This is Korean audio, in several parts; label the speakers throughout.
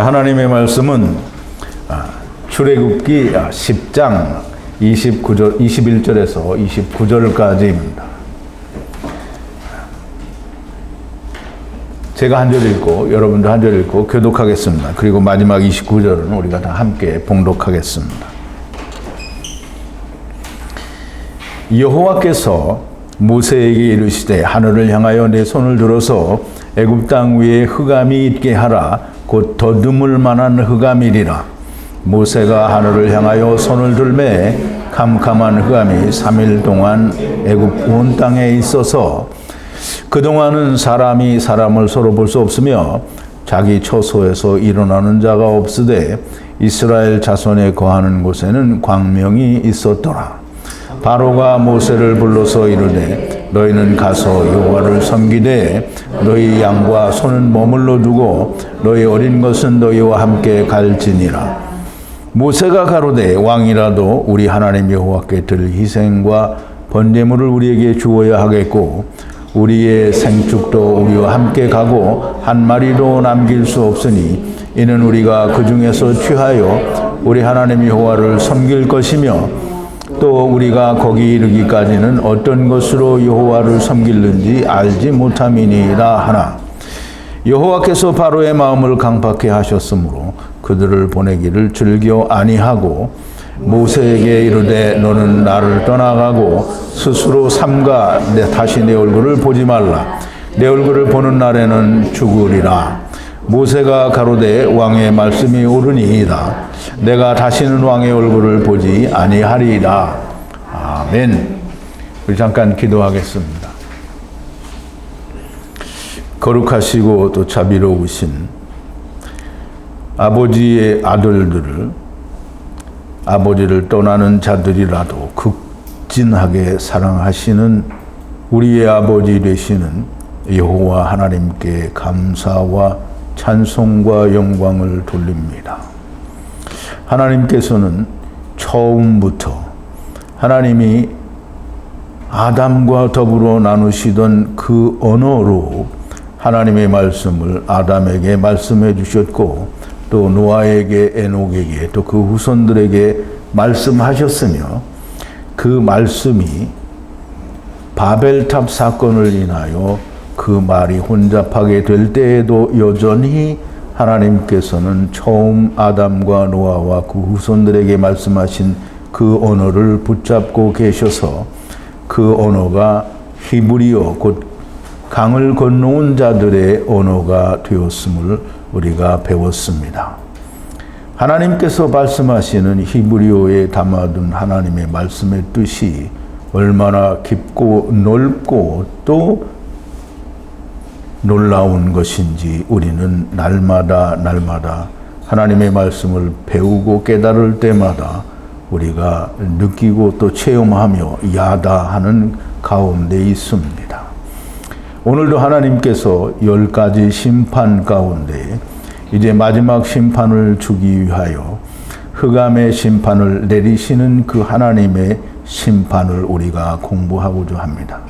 Speaker 1: 하나님의 말씀은 출애굽기 10장 21절에서 29절까지입니다. 제가 한 절 읽고 여러분도 한 절 읽고 교독하겠습니다. 그리고 마지막 29절은 우리가 다 함께 봉독하겠습니다. 여호와께서 모세에게 이르시되 하늘을 향하여 내 손을 들어서 애굽 땅 위에 흑암이 있게 하라. 곧 더듬을 만한 흑암이리라. 모세가 하늘을 향하여 손을 들매 캄캄한 흑암이 3일 동안 애굽 온 땅에 있어서 그동안은 사람이 사람을 서로 볼 수 없으며 자기 처소에서 일어나는 자가 없으되 이스라엘 자손에 거하는 곳에는 광명이 있었더라. 바로가 모세를 불러서 이르되 너희는 가서 여호와를 섬기되 너희 양과 소는 머물러 두고 너희 어린 것은 너희와 함께 갈지니라. 모세가 가로되 왕이라도 우리 하나님 여호와께 드릴 희생과 번제물을 우리에게 주어야 하겠고 우리의 생축도 우리와 함께 가고 한 마리도 남길 수 없으니 이는 우리가 그 중에서 취하여 우리 하나님 여호와를 섬길 것이며 또 우리가 거기 이르기까지는 어떤 것으로 여호와를 섬길는지 알지 못함이니라 하나. 여호와께서 바로의 마음을 강팍해 하셨으므로 그들을 보내기를 즐겨 아니하고 모세에게 이르되 너는 나를 떠나가고 스스로 삼가 다시 내 얼굴을 보지 말라. 내 얼굴을 보는 날에는 죽으리라. 모세가 가로되 왕의 말씀이 옳으니이다. 내가 다시는 왕의 얼굴을 보지 아니하리이다. 아멘. 우리 잠깐 기도하겠습니다. 거룩하시고 또 자비로우신 아버지의 아들들을 아버지를 떠나는 자들이라도 극진하게 사랑하시는 우리의 아버지 되시는 여호와 하나님께 감사와 찬송과 영광을 돌립니다. 하나님께서는 처음부터 하나님이 아담과 더불어 나누시던 그 언어로 하나님의 말씀을 아담에게 말씀해 주셨고 또 노아에게 에녹에게 또 그 후손들에게 말씀하셨으며 그 말씀이 바벨탑 사건을 인하여 그 말이 혼잡하게 될 때에도 여전히 하나님께서는 처음 아담과 노아와 그 후손들에게 말씀하신 그 언어를 붙잡고 계셔서 그 언어가 히브리어 곧 강을 건너온 자들의 언어가 되었음을 우리가 배웠습니다. 하나님께서 말씀하시는 히브리어에 담아둔 하나님의 말씀의 뜻이 얼마나 깊고 넓고 또 놀라운 것인지 우리는 날마다 하나님의 말씀을 배우고 깨달을 때마다 우리가 느끼고 또 체험하며 야다하는 가운데 있습니다. 오늘도 하나님께서 10가지 심판 가운데 이제 마지막 심판을 주기 위하여 흑암의 심판을 내리시는 그 하나님의 심판을 우리가 공부하고자 합니다.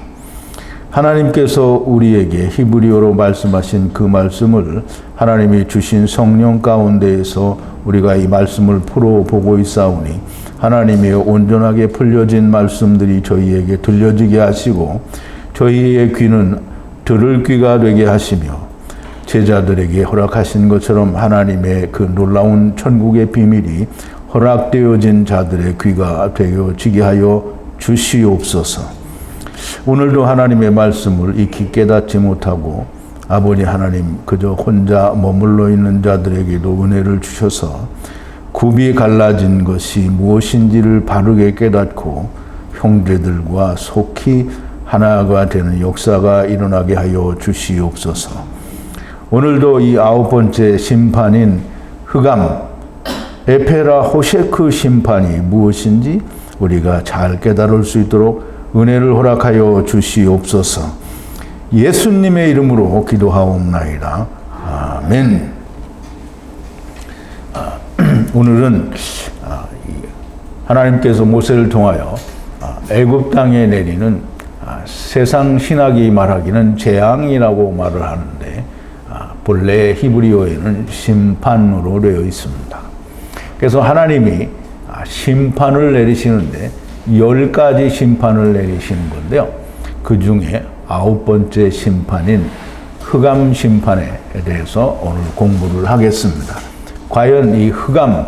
Speaker 1: 하나님께서 우리에게 히브리어로 말씀하신 그 말씀을 하나님이 주신 성령 가운데에서 우리가 이 말씀을 풀어보고 있사오니 하나님의 온전하게 풀려진 말씀들이 저희에게 들려지게 하시고 저희의 귀는 들을 귀가 되게 하시며 제자들에게 허락하신 것처럼 하나님의 그 놀라운 천국의 비밀이 허락되어진 자들의 귀가 되어지게 하여 주시옵소서. 오늘도 하나님의 말씀을 익히 깨닫지 못하고 아버지 하나님 그저 혼자 머물러 있는 자들에게도 은혜를 주셔서 굽이 갈라진 것이 무엇인지를 바르게 깨닫고 형제들과 속히 하나가 되는 역사가 일어나게 하여 주시옵소서. 오늘도 이 9번째 심판인 흑암 에페라 호셰크 심판이 무엇인지 우리가 잘 깨달을 수 있도록 은혜를 허락하여 주시옵소서. 예수님의 이름으로 기도하옵나이다. 아멘. 오늘은 하나님께서 모세를 통하여 애굽 땅에 내리는 세상 신학이 말하기는 재앙이라고 말을 하는데 본래 히브리어에는 심판으로 되어 있습니다. 그래서 하나님이 심판을 내리시는데 10가지 심판을 내리시는 건데요. 그 중에 9번째 심판인 흑암 심판에 대해서 오늘 공부를 하겠습니다. 과연 이 흑암,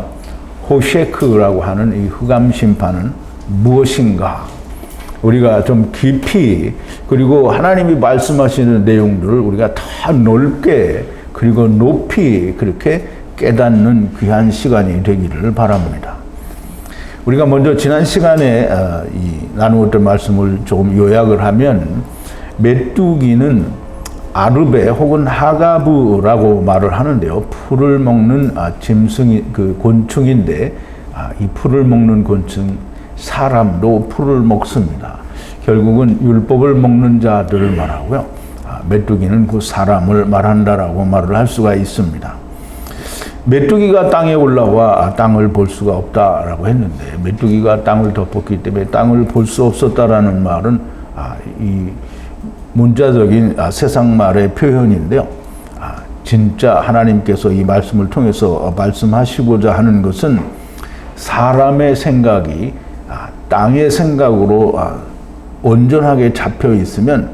Speaker 1: 호셰크라고 하는 이 흑암 심판은 무엇인가? 우리가 좀 깊이, 그리고 하나님이 말씀하시는 내용들을 우리가 더 넓게 그리고 높이 그렇게 깨닫는 귀한 시간이 되기를 바랍니다. 우리가 먼저 지난 시간에 나누었던 말씀을 조금 요약을 하면, 메뚜기는 아르베 혹은 하가브라고 말을 하는데요. 풀을 먹는 곤충인데, 이 풀을 먹는 곤충, 사람도 풀을 먹습니다. 결국은 율법을 먹는 자들을 말하고요. 메뚜기는 그 사람을 말한다라고 말을 할 수가 있습니다. 메뚜기가 땅에 올라와 땅을 볼 수가 없다라고 했는데, 메뚜기가 땅을 덮었기 때문에 땅을 볼 수 없었다라는 말은 이 문자적인 세상 말의 표현인데요. 진짜 하나님께서 이 말씀을 통해서 말씀하시고자 하는 것은, 사람의 생각이 땅의 생각으로 온전하게 잡혀 있으면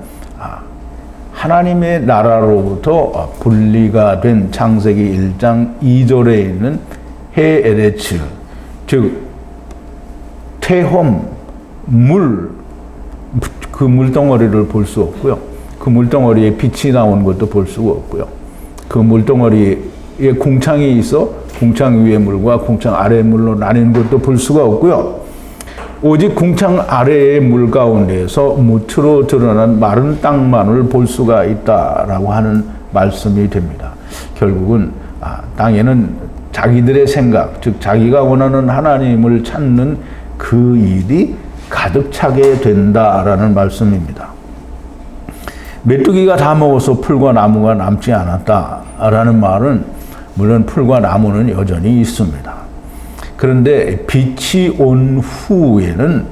Speaker 1: 하나님의 나라로부터 분리가 된 창세기 1장 2절에 있는 헤에레츠, 즉 태홈, 그 물덩어리를 볼 수 없고요. 그 물덩어리에 빛이 나오는 것도 볼 수가 없고요. 그 물덩어리에 궁창이 있어 궁창 위의 물과 궁창 아래의 물로 나뉘는 것도 볼 수가 없고요. 오직 궁창 아래의 물 가운데에서 무트로 드러난 마른 땅만을 볼 수가 있다라고 하는 말씀이 됩니다. 결국은 땅에는 자기들의 생각, 즉 자기가 원하는 하나님을 찾는 그 일이 가득 차게 된다라는 말씀입니다. 메뚜기가 다 먹어서 풀과 나무가 남지 않았다라는 말은, 물론 풀과 나무는 여전히 있습니다. 그런데 빛이 온 후에는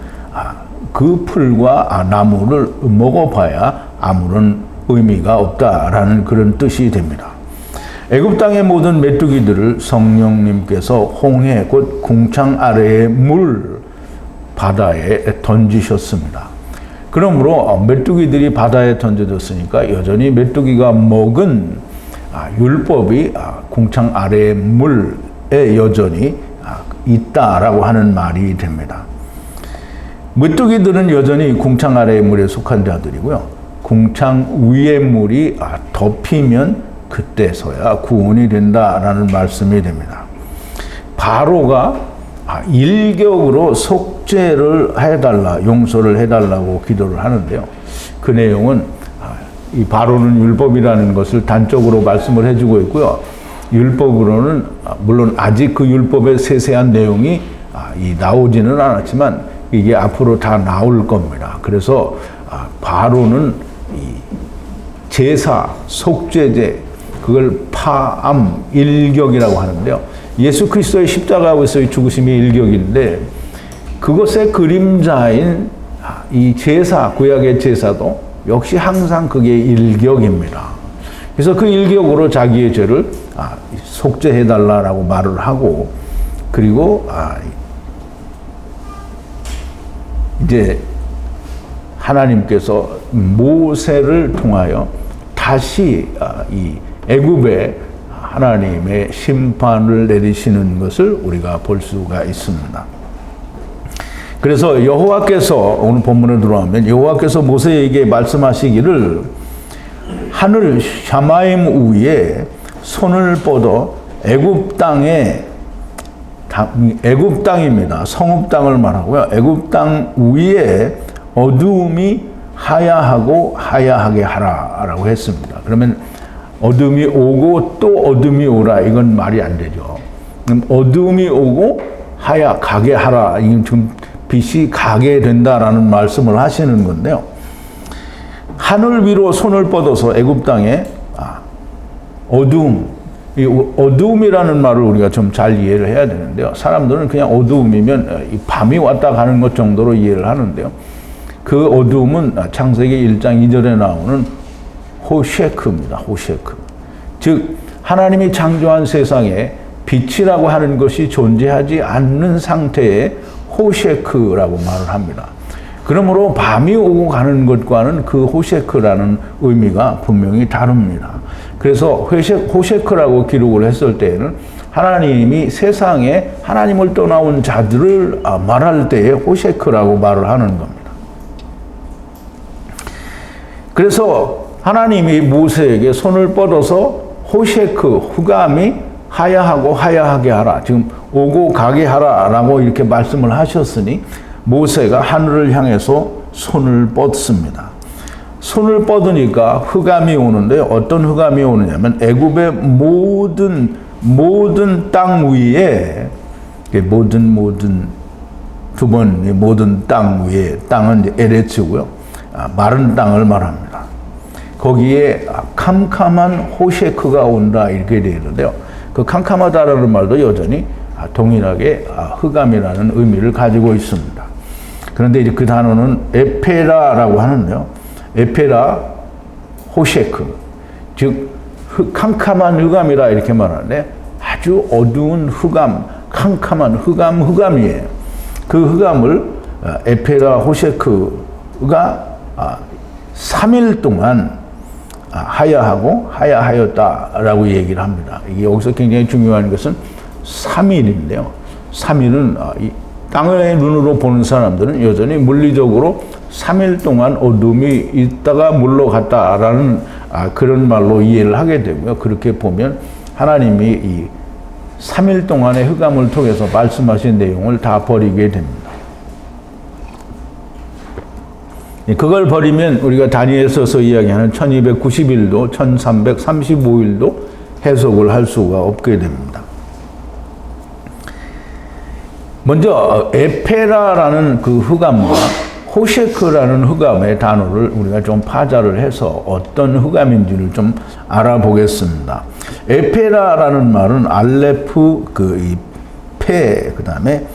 Speaker 1: 그 풀과 나무를 먹어봐야 아무런 의미가 없다라는 그런 뜻이 됩니다. 애굽 땅의 모든 메뚜기들을 성령님께서 홍해 곧 궁창 아래의 물 바다에 던지셨습니다. 그러므로 메뚜기들이 바다에 던져졌으니까 여전히 메뚜기가 먹은 율법이 궁창 아래의 물에 여전히 있다라고 하는 말이 됩니다. 메뚜기들은 여전히 궁창 아래의 물에 속한 자들이고요. 궁창 위의 물이 덮이면 그때서야 구원이 된다라는 말씀이 됩니다. 바로가 일격으로 속죄를 해달라, 용서를 해달라고 기도를 하는데요. 그 내용은 이 바로는 율법이라는 것을 단적으로 말씀을 해주고 있고요. 율법으로는 물론 아직 그 율법의 세세한 내용이 나오지는 않았지만 이게 앞으로 다 나올 겁니다. 그래서 바로는 이 제사, 속죄제, 그걸 파암, 일격이라고 하는데요. 예수 그리스도의 십자가에서의 죽으심이 일격인데, 그것의 그림자인 이 제사, 구약의 제사도 역시 항상 그게 일격입니다. 그래서 그 일격으로 자기의 죄를 속죄해달라고 말을 하고, 그리고 이제 하나님께서 모세를 통하여 다시 이 애굽에 하나님의 심판을 내리시는 것을 우리가 볼 수가 있습니다. 그래서 여호와께서, 오늘 본문에 들어가면 여호와께서 모세에게 말씀하시기를, 하늘 샤마임 위에 손을 뻗어 애굽 땅입니다. 성읍 땅을 말하고요. 애굽 땅 위에 어두움이 하야하고 하야하게 하라라고 했습니다. 그러면 어둠이 오고 또 어둠이 오라, 이건 말이 안 되죠. 그럼 어둠이 오고 하야가게 하라, 이건 지금 빛이 가게 된다라는 말씀을 하시는 건데요. 하늘 위로 손을 뻗어서 애굽 땅에 어두움, 이 어두움이라는 말을 우리가 좀 잘 이해를 해야 되는데요. 사람들은 그냥 어두움이면 이 밤이 왔다 가는 것 정도로 이해를 하는데요. 그 어두움은 창세기 1장 2절에 나오는 호셰크입니다. 호셰크. 즉 하나님이 창조한 세상에 빛이라고 하는 것이 존재하지 않는 상태의 호셰크라고 말을 합니다. 그러므로 밤이 오고 가는 것과는 그 호셰크라는 의미가 분명히 다릅니다. 그래서 호셰크라고 기록을 했을 때에는 하나님이 세상에 하나님을 떠나온 자들을 말할 때에 호셰크라고 말을 하는 겁니다. 그래서 하나님이 모세에게 손을 뻗어서 호셰크, 흑암이 하야하고 하야하게 하라. 지금 오고 가게 하라라고 이렇게 말씀을 하셨으니 모세가 하늘을 향해서 손을 뻗습니다. 손을 뻗으니까 흑암이 오는데 어떤 흑암이 오느냐면 애굽의 모든 땅 위에 모든 땅 위에 땅은 이제 에레츠고요. 마른 땅을 말합니다. 거기에 캄캄한 호셰크가 온다 이렇게 되어 있는데요. 그 캄캄하다라는 말도 여전히 동일하게 흑암이라는 의미를 가지고 있습니다. 그런데 이제 그 단어는 에페라라고 하는데요. 에페라 호셰크, 즉 캄캄한 흑암이라 이렇게 말하는데 아주 어두운 흑암, 캄캄한 흑암이에요. 그 흑암을 에페라 호셰크가 3일 동안 하야하고 하야하였다라고 얘기를 합니다. 이게 여기서 굉장히 중요한 것은 3일인데요. 3일은 땅의 눈으로 보는 사람들은 여전히 물리적으로 3일 동안 어둠이 있다가 물러갔다라는 그런 말로 이해를 하게 되고요. 그렇게 보면 하나님이 이 3일 동안의 흑암을 통해서 말씀하신 내용을 다 버리게 됩니다. 그걸 버리면 우리가 다니엘서서 이야기하는 1290일도 1335일도 해석을 할 수가 없게 됩니다. 먼저 에페라라는 그 흑암과 호셰크라는 흑암의 단어를 우리가 좀 파자를 해서 어떤 흑암인지를 좀 알아보겠습니다. 에페라라는 말은 알레프, 그 다음에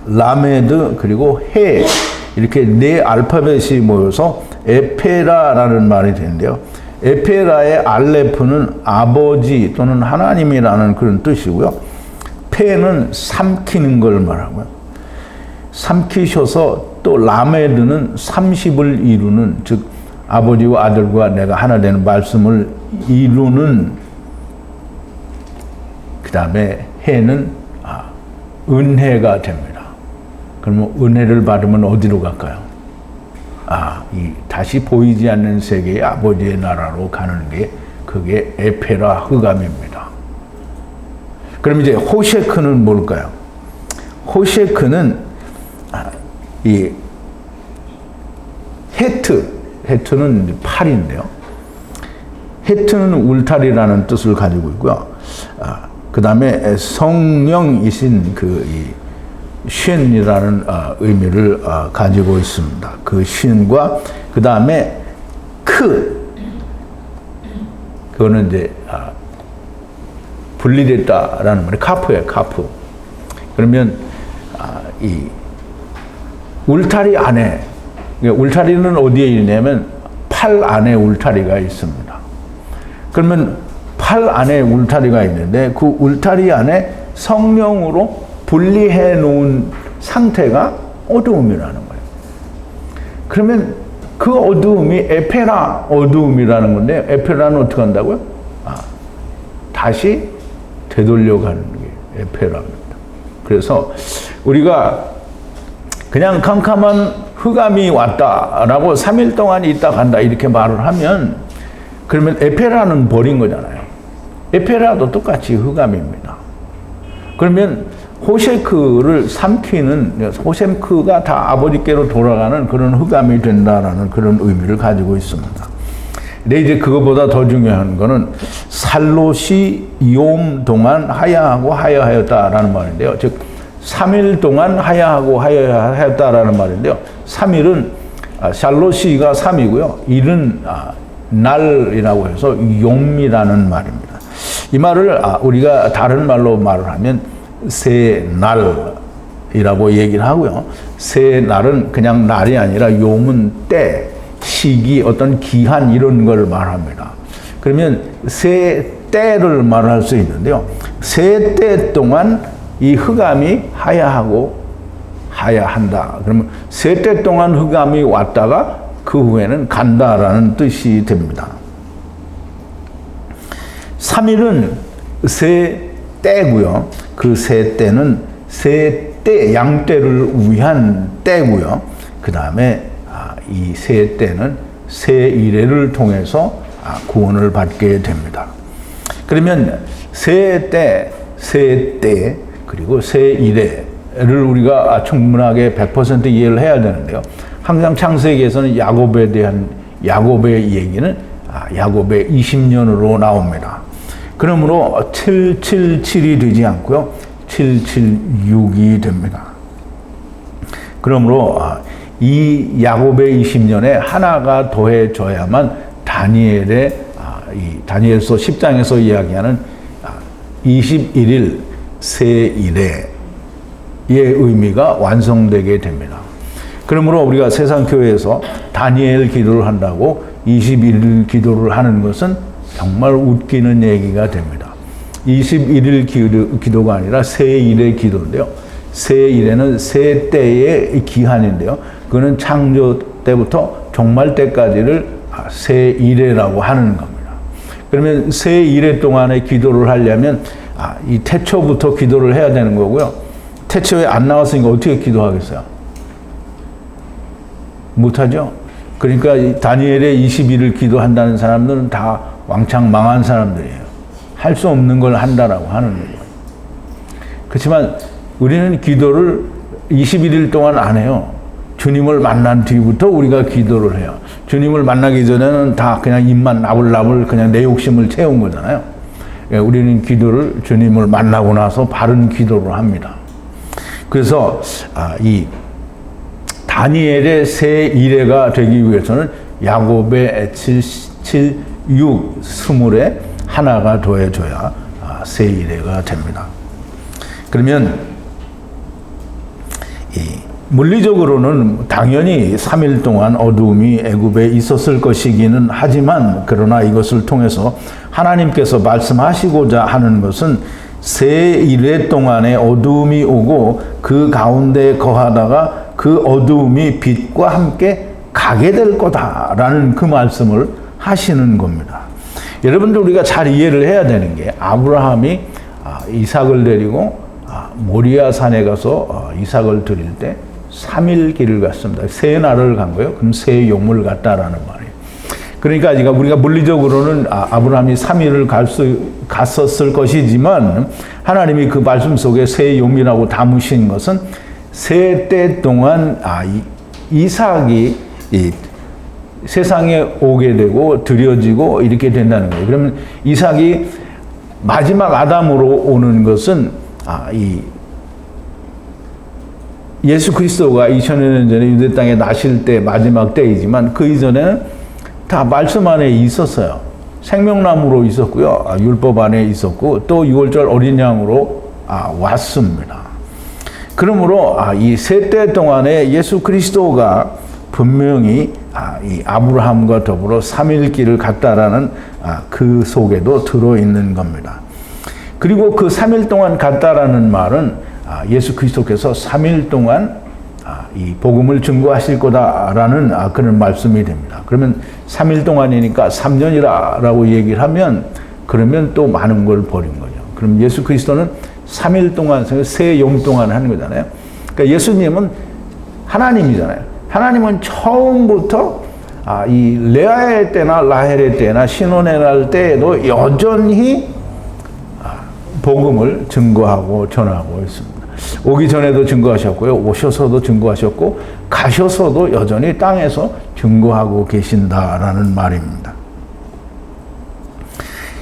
Speaker 1: 라메드, 그리고 해, 이렇게 네 알파벳이 모여서 에페라라는 말이 되는데요. 에페라의 알레프는 아버지 또는 하나님이라는 그런 뜻이고요. 페는 삼키는 걸 말하고요. 삼키셔서 또 라메드는 30을 이루는, 즉 아버지와 아들과 내가 하나 되는 말씀을 이루는, 그 다음에 해는 은혜가 됩니다. 그러면 은혜를 받으면 어디로 갈까요? 이 다시 보이지 않는 세계의 아버지의 나라로 가는 게 그게 에페라 흑암입니다. 그럼 이제 호셰크는 뭘까요? 호셰크는 이 헤트는 팔인데요. 헤트는 울타리라는 뜻을 가지고 있고요. 그 다음에 성령이신 쉰이라는 의미를 가지고 있습니다. 그 쉰과 그 다음에 그거는 이제 분리됐다라는 말이 카프예요. 카프. 그러면 이 울타리 안에, 울타리는 어디에 있냐면 팔 안에 울타리가 있습니다. 그러면 팔 안에 울타리가 있는데 그 울타리 안에 성령으로 분리해 놓은 상태가 어두움이라는 거예요. 그러면 그 어두움이 에페라 어두움이라는 건데, 에페라는 어떻게 한다고요? 다시 되돌려가는 게 에페라입니다. 그래서 우리가 그냥 캄캄한 흑암이 왔다라고 3일 동안 있다 간다 이렇게 말을 하면, 그러면 에페라는 버린 거잖아요. 에페라도 똑같이 흑암입니다. 그러면 호셰크를 삼키는, 호셰크가 다 아버지께로 돌아가는 그런 흑암이 된다라는 그런 의미를 가지고 있습니다. 근데 이제 그거보다 더 중요한 거는 살롯이 욤 동안 하야하고 하야하였다라는 말인데요. 즉 3일 동안 하야하고 하야하였다라는 말인데요. 3일은 샬롯이가 3이고요. 일은 날이라고 해서 욤이라는 말입니다. 이 말을 우리가 다른 말로 말을 하면 새 날이라고 얘기를 하고요. 새 날은 그냥 날이 아니라 욤은 때, 시기, 어떤 기한 이런 걸 말합니다. 그러면 새 때를 말할 수 있는데요. 세 때 동안 이 흑암이 하야한다. 그러면 세 때 동안 흑암이 왔다가 그 후에는 간다라는 뜻이 됩니다. 3일은 세 때고요. 그 세 때는 세 때, 양때를 위한 때고요. 그 다음에 이 세 때는 세 이래를 통해서 구원을 받게 됩니다. 그러면 세 때, 그리고 세 이래를 우리가 충분하게 100% 이해를 해야 되는데요. 항상 창세기에서는 야곱에 대한 야곱의 얘기는 야곱의 20년으로 나옵니다. 그러므로 777이 되지 않고요. 776이 됩니다. 그러므로 이 야곱의 20년에 하나가 더해져야만 다니엘서 10장에서 이야기하는 21일 세 일의 의미가 완성되게 됩니다. 그러므로 우리가 세상교회에서 다니엘 기도를 한다고 21일 기도를 하는 것은 정말 웃기는 얘기가 됩니다. 21일 기도가 아니라 세 일의 기도인데요. 세 일에는 세 때의 기한인데요. 그거는 창조 때부터 종말 때까지를 세 일회라고 하는 겁니다. 그러면 세 일회 동안의 기도를 하려면 이 태초부터 기도를 해야 되는 거고요. 태초에 안 나왔으니까 어떻게 기도하겠어요? 못하죠? 그러니까 다니엘의 21일 기도한다는 사람들은 다 왕창 망한 사람들이에요. 할 수 없는 걸 한다라고 하는 거예요. 그렇지만 우리는 기도를 21일 동안 안 해요. 주님을 만난 뒤부터 우리가 기도를 해요. 주님을 만나기 전에는 다 그냥 입만 나불나불 그냥 내 욕심을 채운 거잖아요. 우리는 기도를 주님을 만나고 나서 바른 기도를 합니다. 그래서 이 다니엘의 세 이래가 되기 위해서는 야곱의 7, 6, 20에 하나가 더해져야 세 이래가 됩니다. 그러면 물리적으로는 당연히 3일 동안 어두움이 애굽에 있었을 것이기는 하지만 그러나 이것을 통해서 하나님께서 말씀하시고자 하는 것은 세 일회 동안의 어두움이 오고 그 가운데 거하다가 그 어두움이 빛과 함께 가게 될 거다라는 그 말씀을 하시는 겁니다. 여러분들 우리가 잘 이해를 해야 되는 게 아브라함이 이삭을 데리고 모리아 산에 가서 이삭을 드릴 때 3일 길을 갔습니다. 세 날을 간 거예요. 그럼 세 용을 갔다라는 말이에요. 그러니까 우리가 물리적으로는 아브라함이 3일을 갔었을 것이지만 하나님이 그 말씀 속에 세 용이라고 담으신 것은 세 때 동안 이삭이 세상에 오게 되고 드려지고 이렇게 된다는 거예요. 그러면 이삭이 마지막 아담으로 오는 것은 예수 그리스도가 2000여 년 전에 유대 땅에 나실 때 마지막 때이지만 그 이전에는 다 말씀 안에 있었어요. 생명나무로 있었고요. 율법 안에 있었고 또 6월절 어린 양으로 왔습니다. 그러므로 이 세 때 동안에 예수 그리스도가 분명히 이 아브라함과 더불어 3일 길을 갔다라는 그 속에도 들어있는 겁니다. 그리고 그 3일 동안 갔다라는 말은 예수 그리스도께서 3일 동안 이 복음을 증거하실 거다라는 그런 말씀이 됩니다. 그러면 3일 동안이니까 3년이라고 얘기를 하면 그러면 또 많은 걸 버린 거죠. 그럼 예수 그리스도는 3일 동안, 세 용 동안 하는 거잖아요. 그러니까 예수님은 하나님이잖아요. 하나님은 처음부터 이 레아의 때나 라헬의 때나 신혼의 날 때에도 여전히 복음을 증거하고 전하고 있습니다. 오기 전에도 증거하셨고요. 오셔서도 증거하셨고 가셔서도 여전히 땅에서 증거하고 계신다라는 말입니다.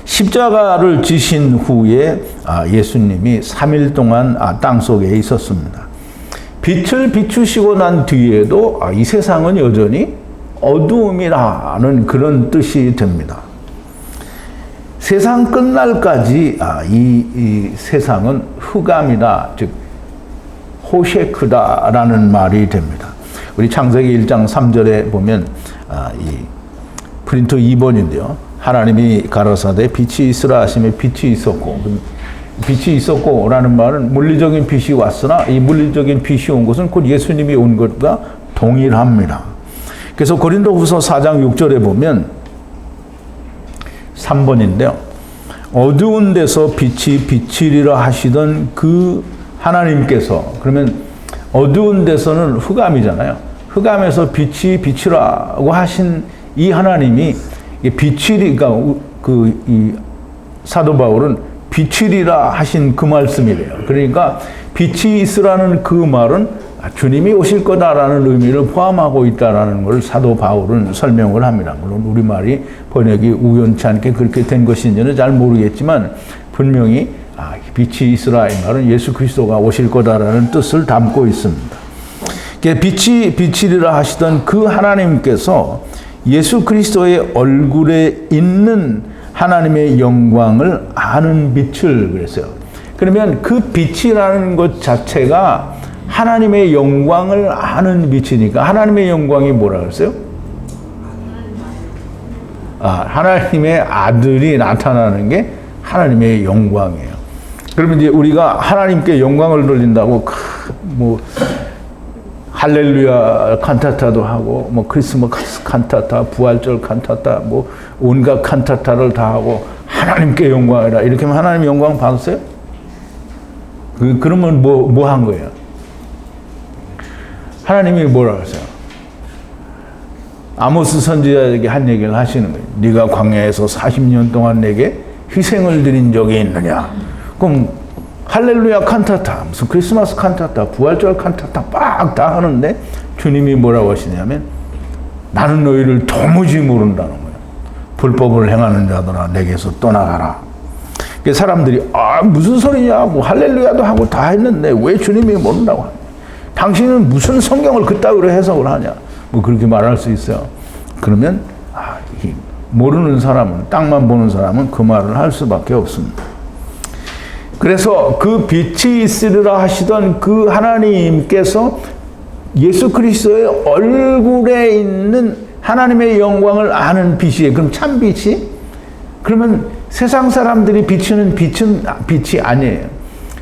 Speaker 1: 십자가를 지신 후에 예수님이 3일 동안 땅속에 있었습니다. 빛을 비추시고 난 뒤에도 이 세상은 여전히 어두움이라는 그런 뜻이 됩니다. 세상 끝날까지 이 세상은 흑암이다, 즉 호셰크다라는 말이 됩니다. 우리 창세기 1장 3절에 보면 이 프린트 2번인데요. 하나님이 가라사대 빛이 있으라 하시며 빛이 있었고, 빛이 있었고 라는 말은 물리적인 빛이 왔으나 이 물리적인 빛이 온 것은 곧 예수님이 온 것과 동일합니다. 그래서 고린도후서 4장 6절에 보면 3번인데요. 어두운 데서 빛이 비치리라 하시던 그 하나님께서, 그러면 어두운 데서는 흑암이잖아요. 흑암에서 빛이 비치라고 하신 이 하나님이 비치리가 이 사도 바울은 비치리라 하신 그 말씀이래요. 그러니까 빛이 있으라는 그 말은 주님이 오실 거다라는 의미를 포함하고 있다라는 걸 사도 바울은 설명을 합니다. 물론 우리말이 번역이 우연치 않게 그렇게 된 것인지는 잘 모르겠지만 분명히 빛이 있으라 이 말은 예수 그리스도가 오실 거다라는 뜻을 담고 있습니다. 빛이 비치리라 하시던 그 하나님께서 예수 그리스도의 얼굴에 있는 하나님의 영광을 아는 빛을 그랬어요. 그러면 그 빛이라는 것 자체가 하나님의 영광을 아는 빛이니까 하나님의 영광이 뭐라 그랬어요? 하나님의 아들이 나타나는 게 하나님의 영광이에요. 그러면 이제 우리가 하나님께 영광을 돌린다고 할렐루야 칸타타도 하고 크리스마스 칸타타, 부활절 칸타타, 온갖 칸타타를 다 하고 하나님께 영광이라 이렇게 하면 하나님 영광 받았어요? 그러면 뭐 한 거예요? 하나님이 뭐라 그랬어요? 아모스 선지자에게 한 얘기를 하시는 거예요. 네가 광야에서 40년 동안 내게 희생을 드린 적이 있느냐? 그럼 할렐루야 칸타타, 무슨 크리스마스 칸타타, 부활절 칸타타 막 다 하는데 주님이 뭐라고 하시냐면 나는 너희를 도무지 모른다는 거예요. 불법을 행하는 자들아 내게서 떠나가라. 사람들이 무슨 소리냐, 할렐루야도 하고 다 했는데 왜 주님이 모른다고 하냐? 당신은 무슨 성경을 그따위로 해석을 하냐? 그렇게 말할 수 있어요. 그러면 모르는 사람은, 땅만 보는 사람은 그 말을 할 수밖에 없습니다. 그래서 그 빛이 있으리라 하시던 그 하나님께서 예수 그리스도의 얼굴에 있는 하나님의 영광을 아는 빛이에요. 그럼 참 빛이? 그러면 세상 사람들이 비추는 빛은 빛이 아니에요.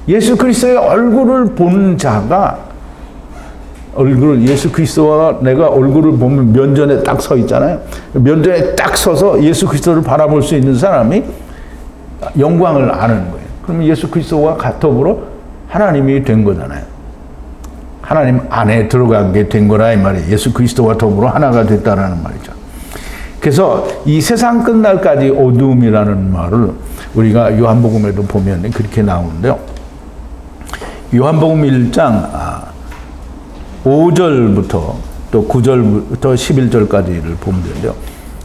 Speaker 1: 예수 그리스도의 얼굴을 보는 자가, 예수 그리스도와 내가 얼굴을 보면 면전에 딱 서 있잖아요. 면전에 딱 서서 예수 그리스도를 바라볼 수 있는 사람이 영광을 아는 거예요. 그러면 예수 그리스도와 더불어 하나님이 된 거잖아요. 하나님 안에 들어간 게 된 거라 이 말이에요. 예수 그리스도와 더불어 하나가 됐다라는 말이죠. 그래서 이 세상 끝날까지 어두움이라는 말을 우리가 요한복음에도 보면 그렇게 나오는데요. 요한복음 1장 5절부터 또 9절부터 11절까지를 보면 되는데요.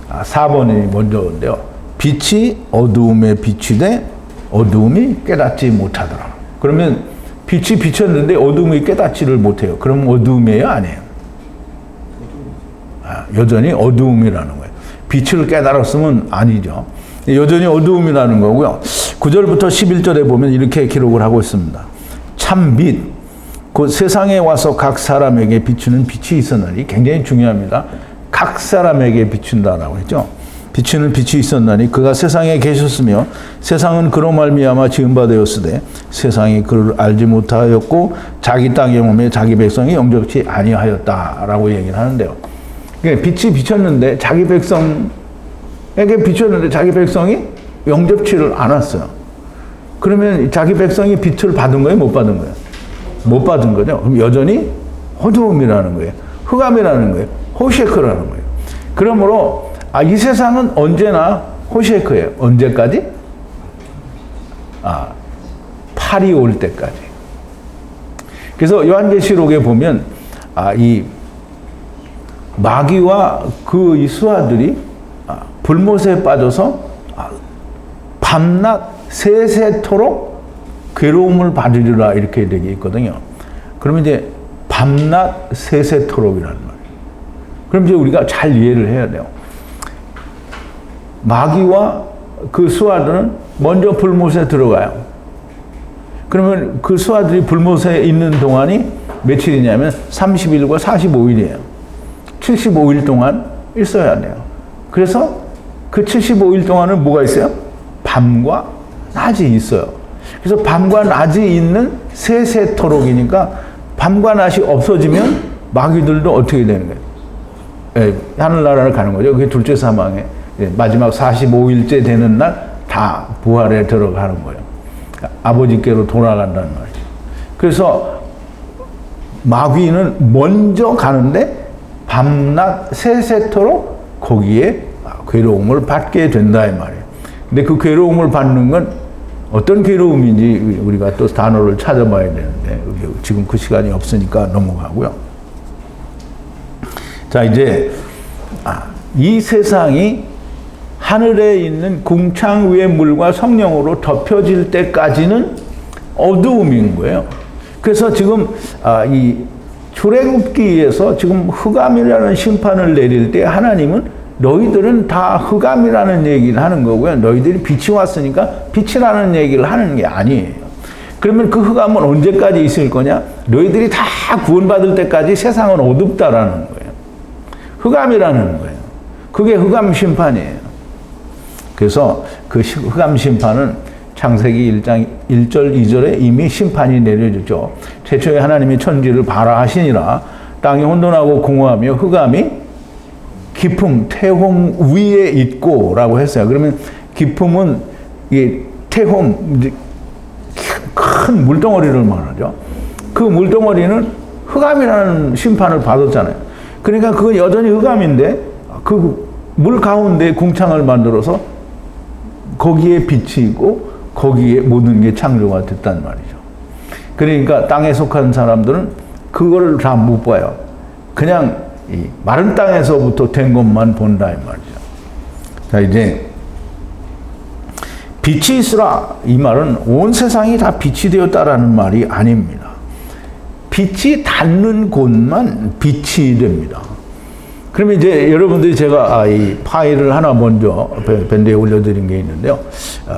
Speaker 1: 4번이 먼저인데요. 빛이 어두움에 비치되 어두움이 깨닫지 못하더라. 그러면 빛이 비쳤는데 어두움이 깨닫지를 못해요. 그럼 어두움이에요? 아니에요? 여전히 어두움이라는 거예요. 빛을 깨달았으면 아니죠. 여전히 어두움이라는 거고요. 9절부터 11절에 보면 이렇게 기록을 하고 있습니다. 참 빛, 곧 세상에 와서 각 사람에게 비추는 빛이 있었나니, 굉장히 중요합니다. 각 사람에게 비춘다라고 했죠. 비추는 빛이 있었나니 그가 세상에 계셨으며 세상은 그로 말미암아 지은 바 되었으되 세상이 그를 알지 못하였고 자기 땅에 몸에 자기 백성이 영접치 아니하였다라고 얘기를 하는데요. 그러니까 빛이 비쳤는데 자기 백성에게 비쳤는데 자기 백성이 영접치를 않았어요. 그러면 자기 백성이 빛을 받은 거예요? 못 받은 거예요? 못 받은 거죠. 그럼 여전히 어두움이라는 거예요. 흑암이라는 거예요. 호셰크라는 거예요. 그러므로 이 세상은 언제나 호셰크예요. 언제까지? 팔이 올 때까지. 그래서 요한계시록에 보면 이 마귀와 그 이 수하들이 불못에 빠져서 밤낮 세세토록 괴로움을 받으리라 이렇게 되게 있거든요. 그러면 이제 밤낮 세세토록이라는 말이에요. 그럼 이제 우리가 잘 이해를 해야 돼요. 마귀와 그 수하들은 먼저 불못에 들어가요. 그러면 그 수하들이 불못에 있는 동안이 며칠이냐면 30일과 45일이에요. 75일 동안 있어야 돼요. 그래서 그 75일 동안은 뭐가 있어요? 밤과 낮이 있어요. 그래서 밤과 낮이 있는 세세토록이니까 밤과 낮이 없어지면 마귀들도 어떻게 되는 거예요? 예, 하늘나라를 가는 거죠. 그게 둘째 사망에 마지막 45일째 되는 날 다 부활에 들어가는 거예요. 그러니까 아버지께로 돌아간다는 말이죠. 그래서 마귀는 먼저 가는데 밤낮 세세토록 거기에 괴로움을 받게 된다 이 말이에요. 근데 그 괴로움을 받는 건 어떤 괴로움인지 우리가 또 단어를 찾아봐야 되는데 지금 그 시간이 없으니까 넘어가고요. 자, 이제 이 세상이 하늘에 있는 궁창 위의 물과 성령으로 덮여질 때까지는 어두움인 거예요. 그래서 지금 이 출애굽기에서 지금 흑암이라는 심판을 내릴 때 하나님은 너희들은 다 흑암이라는 얘기를 하는 거고요. 너희들이 빛이 왔으니까 빛이라는 얘기를 하는 게 아니에요. 그러면 그 흑암은 언제까지 있을 거냐? 너희들이 다 구원받을 때까지 세상은 어둡다라는 거예요. 흑암이라는 거예요. 그게 흑암 심판이에요. 그래서 그 흑암 심판은 창세기 1장 1절 2절에 이미 심판이 내려졌죠. 최초에 하나님이 천지를 발화하시니라 땅이 혼돈하고 공허하며 흑암이 깊음 태홍 위에 있고 라고 했어요. 그러면 깊음은 이 태홍 큰 물덩어리를 말하죠. 그 물덩어리는 흑암이라는 심판을 받았잖아요. 그러니까 그건 여전히 흑암인데 그 물 가운데 궁창을 만들어서 거기에 빛이 있고 거기에 모든 게 창조가 됐단 말이죠. 그러니까 땅에 속한 사람들은 그거를 다 못 봐요. 그냥 이 마른 땅에서부터 된 것만 본다 이 말이죠. 자, 이제 빛이 있으라 이 말은 온 세상이 다 빛이 되었다라는 말이 아닙니다. 빛이 닿는 곳만 빛이 됩니다. 그러면 이제 여러분들이 제가 이 파일을 하나 먼저 밴드에 올려드린 게 있는데요.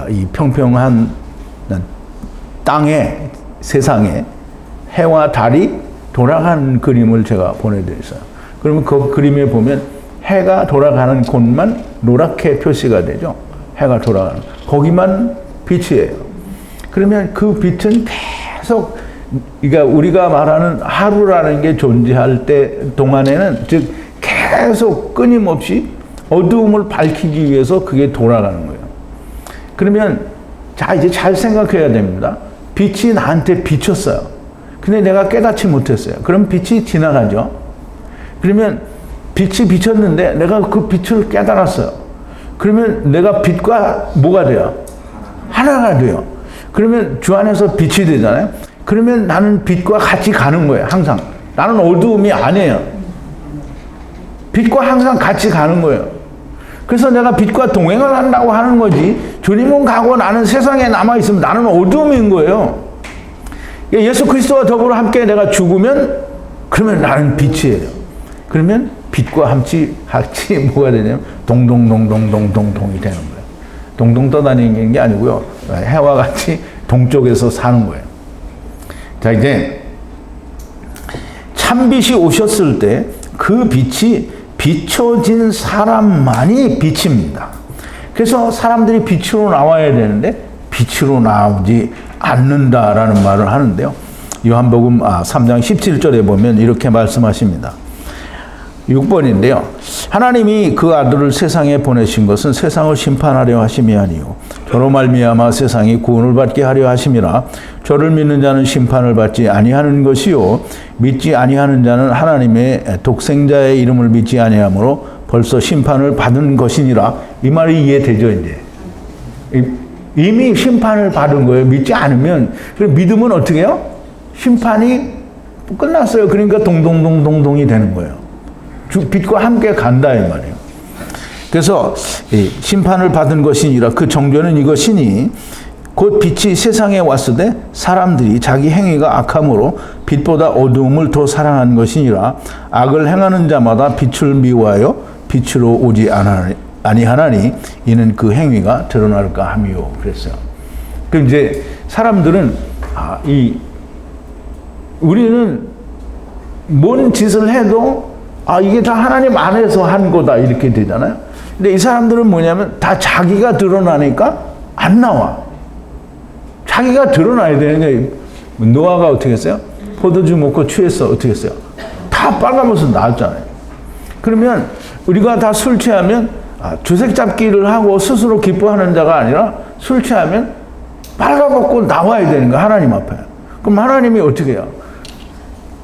Speaker 1: 이 평평한 땅에 세상에 해와 달이 돌아가는 그림을 제가 보내드렸어요. 그러면 그 그림에 보면 해가 돌아가는 곳만 노랗게 표시가 되죠. 해가 돌아가는 거기만 빛이에요. 그러면 그 빛은 계속 그러니까 우리가 말하는 하루라는 게 존재할 때 동안에는 즉 계속 끊임없이 어두움을 밝히기 위해서 그게 돌아가는 거예요. 그러면 자 이제 잘 생각해야 됩니다. 빛이 나한테 비쳤어요. 근데 내가 깨닫지 못했어요. 그럼 빛이 지나가죠. 그러면 빛이 비쳤는데 내가 그 빛을 깨달았어요. 그러면 내가 빛과 뭐가 돼요? 하나가 돼요. 그러면 주 안에서 빛이 되잖아요. 그러면 나는 빛과 같이 가는 거예요. 항상. 나는 어두움이 아니에요. 빛과 항상 같이 가는 거예요. 그래서 내가 빛과 동행을 한다고 하는 거지 주님은 가고 나는 세상에 남아있으면 나는 어두움인 거예요. 예수 그리스도와 더불어 함께 내가 죽으면 그러면 나는 빛이에요. 그러면 빛과 같이 뭐가 되냐면 동동동동동동동이 되는 거예요. 동동 떠다니는 게 아니고요. 해와 같이 동쪽에서 사는 거예요. 자, 이제 참빛이 오셨을 때 그 빛이 비춰진 사람만이 빛입니다. 그래서 사람들이 빛으로 나와야 되는데 빛으로 나오지 않는다라는 말을 하는데요. 요한복음 3장 17절에 보면 이렇게 말씀하십니다. 6번인데요. 하나님이 그 아들을 세상에 보내신 것은 세상을 심판하려 하심이 아니요 저로 말미암아 세상이 구원을 받게 하려 하심이라. 저를 믿는 자는 심판을 받지 아니하는 것이요 믿지 아니하는 자는 하나님의 독생자의 이름을 믿지 아니하므로 벌써 심판을 받은 것이니라. 이 말이 이해되죠 이제. 이미 심판을 받은 거예요. 믿지 않으면. 믿으면 어떻게 해요? 심판이 끝났어요. 그러니까 동동동동동이 되는 거예요. 빛과 함께 간다 이 말이에요. 그래서 심판을 받은 것이니라. 그 정죄는 이것이니 곧 빛이 세상에 왔을 때 사람들이 자기 행위가 악함으로 빛보다 어두움을 더 사랑한 것이니라. 악을 행하는 자마다 빛을 미워하여 빛으로 오지 아니하나니 이는 그 행위가 드러날까 함이요. 그랬어요. 그럼 이제 사람들은 우리는 뭔 짓을 해도 이게 다 하나님 안에서 한 거다 이렇게 되잖아요. 근데 이 사람들은 뭐냐면 다 자기가 드러나니까 안 나와. 자기가 드러나야 되는 게 노아가 어떻게 했어요? 포도주 먹고 취했어. 어떻게 했어요? 다 빨가면서 나왔잖아요. 그러면 우리가 다 술 취하면 주색 잡기를 하고 스스로 기뻐하는 자가 아니라 술 취하면 빨가벗고 나와야 되는 거야. 하나님 앞에. 그럼 하나님이 어떻게 해요?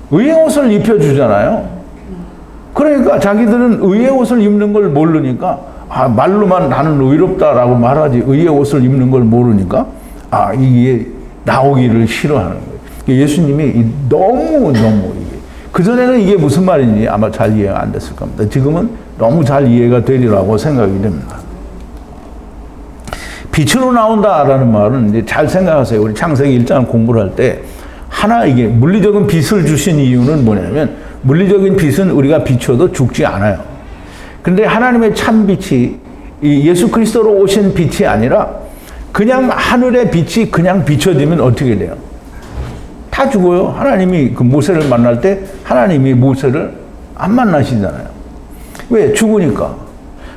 Speaker 1: 의의 옷을 입혀주잖아요. 그러니까 자기들은 의의 옷을 입는 걸 모르니까 말로만 나는 의롭다라고 말하지 의의 옷을 입는 걸 모르니까 이게 나오기를 싫어하는 거예요. 예수님이 너무 이게 그전에는 이게 무슨 말인지 아마 잘 이해가 안 됐을 겁니다. 지금은 너무 잘 이해가 되리라고 생각이 됩니다. 빛으로 나온다라는 말은 이제 잘 생각하세요. 우리 창세기 1장 공부를 할 때 이게 물리적인 빛을 주신 이유는 뭐냐면 물리적인 빛은 우리가 비춰도 죽지 않아요. 근데 하나님의 참 빛이 이 예수 그리스도로 오신 빛이 아니라 그냥 하늘의 빛이 그냥 비춰지면 어떻게 돼요? 다 죽어요. 하나님이 그 모세를 만날 때 하나님이 모세를 안 만나시잖아요. 왜? 죽으니까.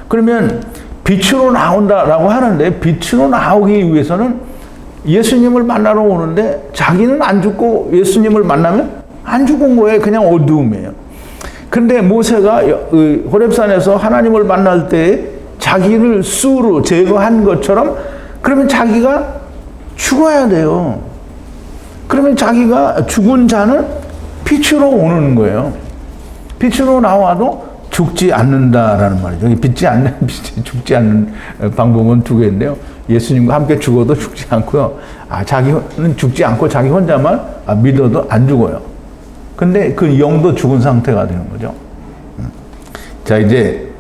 Speaker 1: 그러면 빛으로 나온다라고 하는데 빛으로 나오기 위해서는 예수님을 만나러 오는데 자기는 안 죽고 예수님을 만나면 안 죽은 거예요. 그냥 어두움이에요. 근데 모세가 호렙산에서 하나님을 만날 때 자기를 수로 제거한 것처럼 그러면 자기가 죽어야 돼요. 그러면 자기가 죽은 자는 빛으로 오는 거예요. 빛으로 나와도 죽지 않는다라는 말이죠. 죽지 않는 방법은 두 개인데요. 예수님과 함께 죽어도 죽지 않고요. 자기는 죽지 않고 자기 혼자만 믿어도 안 죽어요. 근데 그 영도 죽은 상태가 되는 거죠. 자, 이제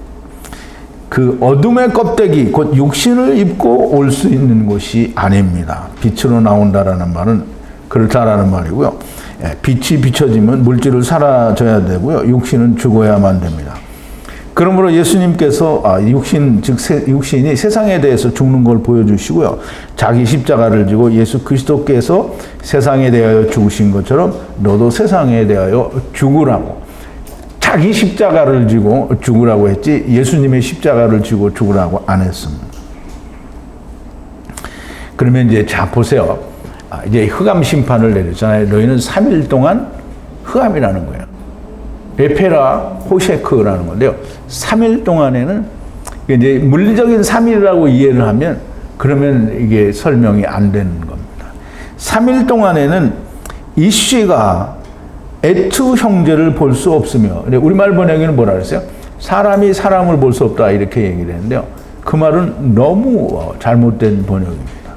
Speaker 1: 그 어둠의 껍데기, 곧 육신을 입고 올 수 있는 곳이 아닙니다. 빛으로 나온다라는 말은 그렇다라는 말이고요. 빛이 비춰지면 물질을 사라져야 되고요. 육신은 죽어야만 됩니다. 그러므로 예수님께서 육신이 세상에 대해서 죽는 걸 보여주시고요. 자기 십자가를 지고 예수 그리스도께서 세상에 대하여 죽으신 것처럼 너도 세상에 대하여 죽으라고. 자기 십자가를 지고 죽으라고 했지 예수님의 십자가를 지고 죽으라고 안 했습니다. 그러면 이제 보세요. 이제 흑암 심판을 내렸잖아요. 너희는 3일 동안 흑암이라는 거예요. 에페라 호셰크라는 건데요. 3일 동안에는 이제 물리적인 3일이라고 이해를 하면 그러면 이게 설명이 안 되는 겁니다. 3일 동안에는 이씨가 에투 형제를 볼 수 없으며, 우리말 번역에는 뭐라 그랬어요? 사람이 사람을 볼 수 없다 이렇게 얘기를 했는데요. 그 말은 너무 잘못된 번역입니다.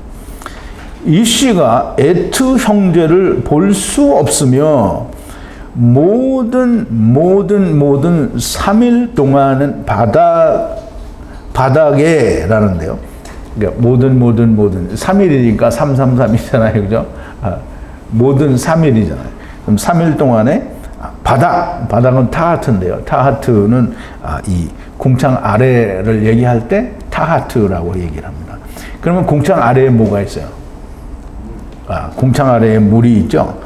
Speaker 1: 이씨가 에투 형제를 볼 수 없으며 모든 3일 동안은 바닥에라는데요. 그러니까 모든 3일이니까 333이잖아요. 그죠? 모든 3일이잖아요. 그럼 3일 동안에 바닥은 타하트인데요. 타하트는 이 궁창 아래를 얘기할 때 타하트라고 얘기를 합니다. 그러면 궁창 아래에 뭐가 있어요? 궁창 아래에 물이 있죠.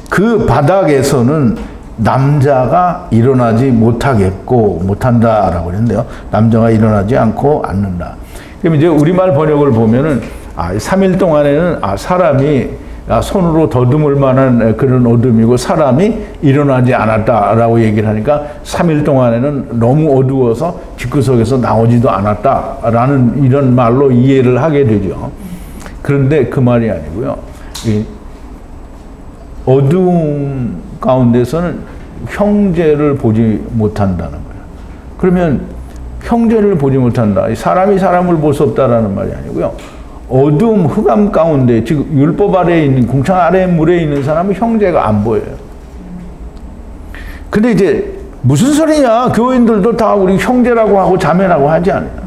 Speaker 1: 그 바닥에서는 남자가 일어나지 못한다라고 그랬는데요. 남자가 일어나지 않고 앉는다. 그럼 이제 우리말 번역을 보면은 3일 동안에는 사람이 손으로 더듬을 만한 그런 어둠이고 사람이 일어나지 않았다라고 얘기를 하니까 3일 동안에는 너무 어두워서 집구석에서 나오지도 않았다라는 이런 말로 이해를 하게 되죠. 그런데 그 말이 아니고요. 어두움 가운데서는 형제를 보지 못한다는 거예요. 그러면 형제를 보지 못한다. 사람이 사람을 볼 수 없다라는 말이 아니고요. 어두움, 흑암 가운데, 즉 율법 아래에 있는, 궁창 아래의 물에 있는 사람은 형제가 안 보여요. 근데 이제 무슨 소리냐? 교인들도 다 우리 형제라고 하고 자매라고 하지 않아요.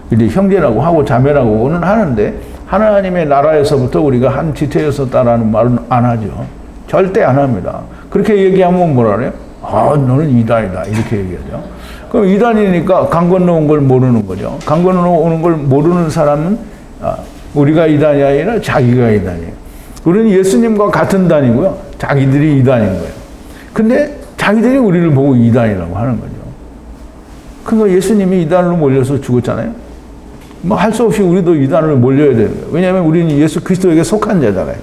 Speaker 1: 근데 형제라고 하고 자매라고는 하는데 하나님의 나라에서부터 우리가 한 지체였었다라는 말은 안 하죠. 절대 안 합니다. 그렇게 얘기하면 뭐라 그래요? 너는 이단이다. 이렇게 얘기하죠. 그럼 이단이니까 강 건너온 걸 모르는 거죠. 강 건너오는 걸 모르는 사람은 우리가 이단이 아니라 자기가 이단이에요. 우리는 예수님과 같은 단이고요. 자기들이 이단인 거예요. 근데 자기들이 우리를 보고 이단이라고 하는 거죠. 그러니까 예수님이 이단으로 몰려서 죽었잖아요. 뭐 할 수 없이 우리도 이단으로 몰려야 되는 거예요. 왜냐하면 우리는 예수 그리스도에게 속한 자잖아요.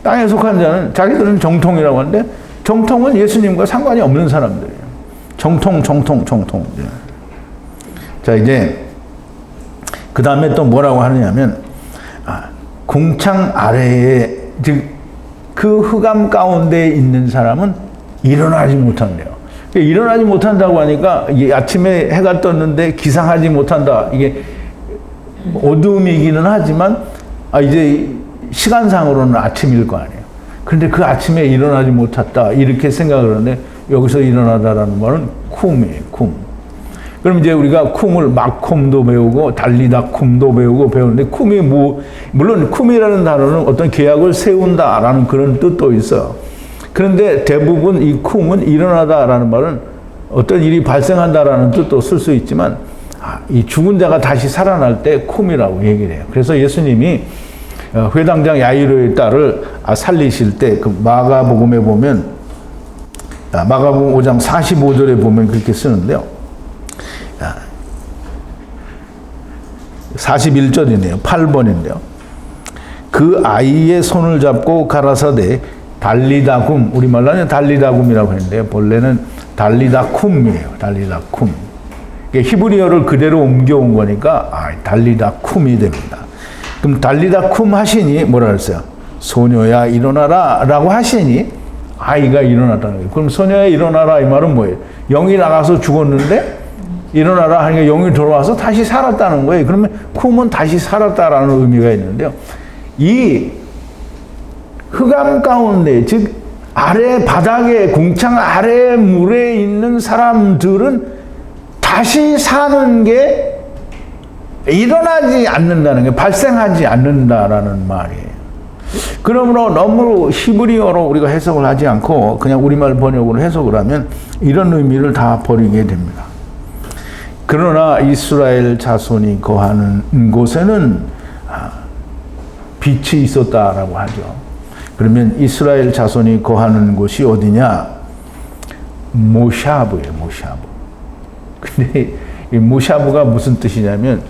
Speaker 1: 땅에 속한 자는 자기들은 정통이라고 하는데 정통은 예수님과 상관이 없는 사람들이에요. 정통. 자, 이제 그 다음에 또 뭐라고 하느냐면 궁창 아래에 즉 그 흑암 가운데 있는 사람은 일어나지 못한대요. 일어나지 못한다고 하니까 이게 아침에 해가 떴는데 기상하지 못한다. 이게 어두움이기는 하지만 이제 시간상으로는 아침일 거 아니에요. 그런데 그 아침에 일어나지 못했다 이렇게 생각을 하는데 여기서 일어나다라는 말은 쿰이에요. 쿰. 그럼 이제 우리가 쿰을 마콤도 배우고 달리다 쿰도 배우는데 쿰이 물론 쿰이라는 단어는 어떤 계약을 세운다라는 그런 뜻도 있어요. 그런데 대부분 이 쿰은 일어나다라는 말은 어떤 일이 발생한다라는 뜻도 쓸 수 있지만 이 죽은 자가 다시 살아날 때 쿰이라고 얘기를 해요. 그래서 예수님이 회당장 야이로의 딸을 살리실 때 그 마가복음에 보면 마가복음 5장 45절에 보면 그렇게 쓰는데요. 41절이네요. 8번인데요. 그 아이의 손을 잡고 가라사대 달리다굼, 우리말로는 달리다굼이라고 했는데요. 본래는 달리다쿰이에요. 달리다쿰. 히브리어를 그대로 옮겨온 거니까 달리다쿰이 됩니다. 그럼 달리다쿰 하시니 뭐라 그랬어요? 소녀야 일어나라 라고 하시니 아이가 일어났다는 거예요. 그럼 소녀야 일어나라 이 말은 뭐예요? 영이 나가서 죽었는데 일어나라 하니까 영이 돌아와서 다시 살았다는 거예요. 그러면 쿰은 다시 살았다라는 의미가 있는데요. 이 흑암 가운데 즉 아래 바닥에 궁창 아래 물에 있는 사람들은 다시 사는 게 일어나지 않는다는 게 발생하지 않는다라는 말이에요. 그러므로 너무 히브리어로 우리가 해석을 하지 않고 그냥 우리말 번역으로 해석을 하면 이런 의미를 다 버리게 됩니다. 그러나 이스라엘 자손이 거하는 곳에는 빛이 있었다라고 하죠. 그러면 이스라엘 자손이 거하는 곳이 어디냐? 모샤브예요. 모샤브. 근데 이 모샤브가 무슨 뜻이냐면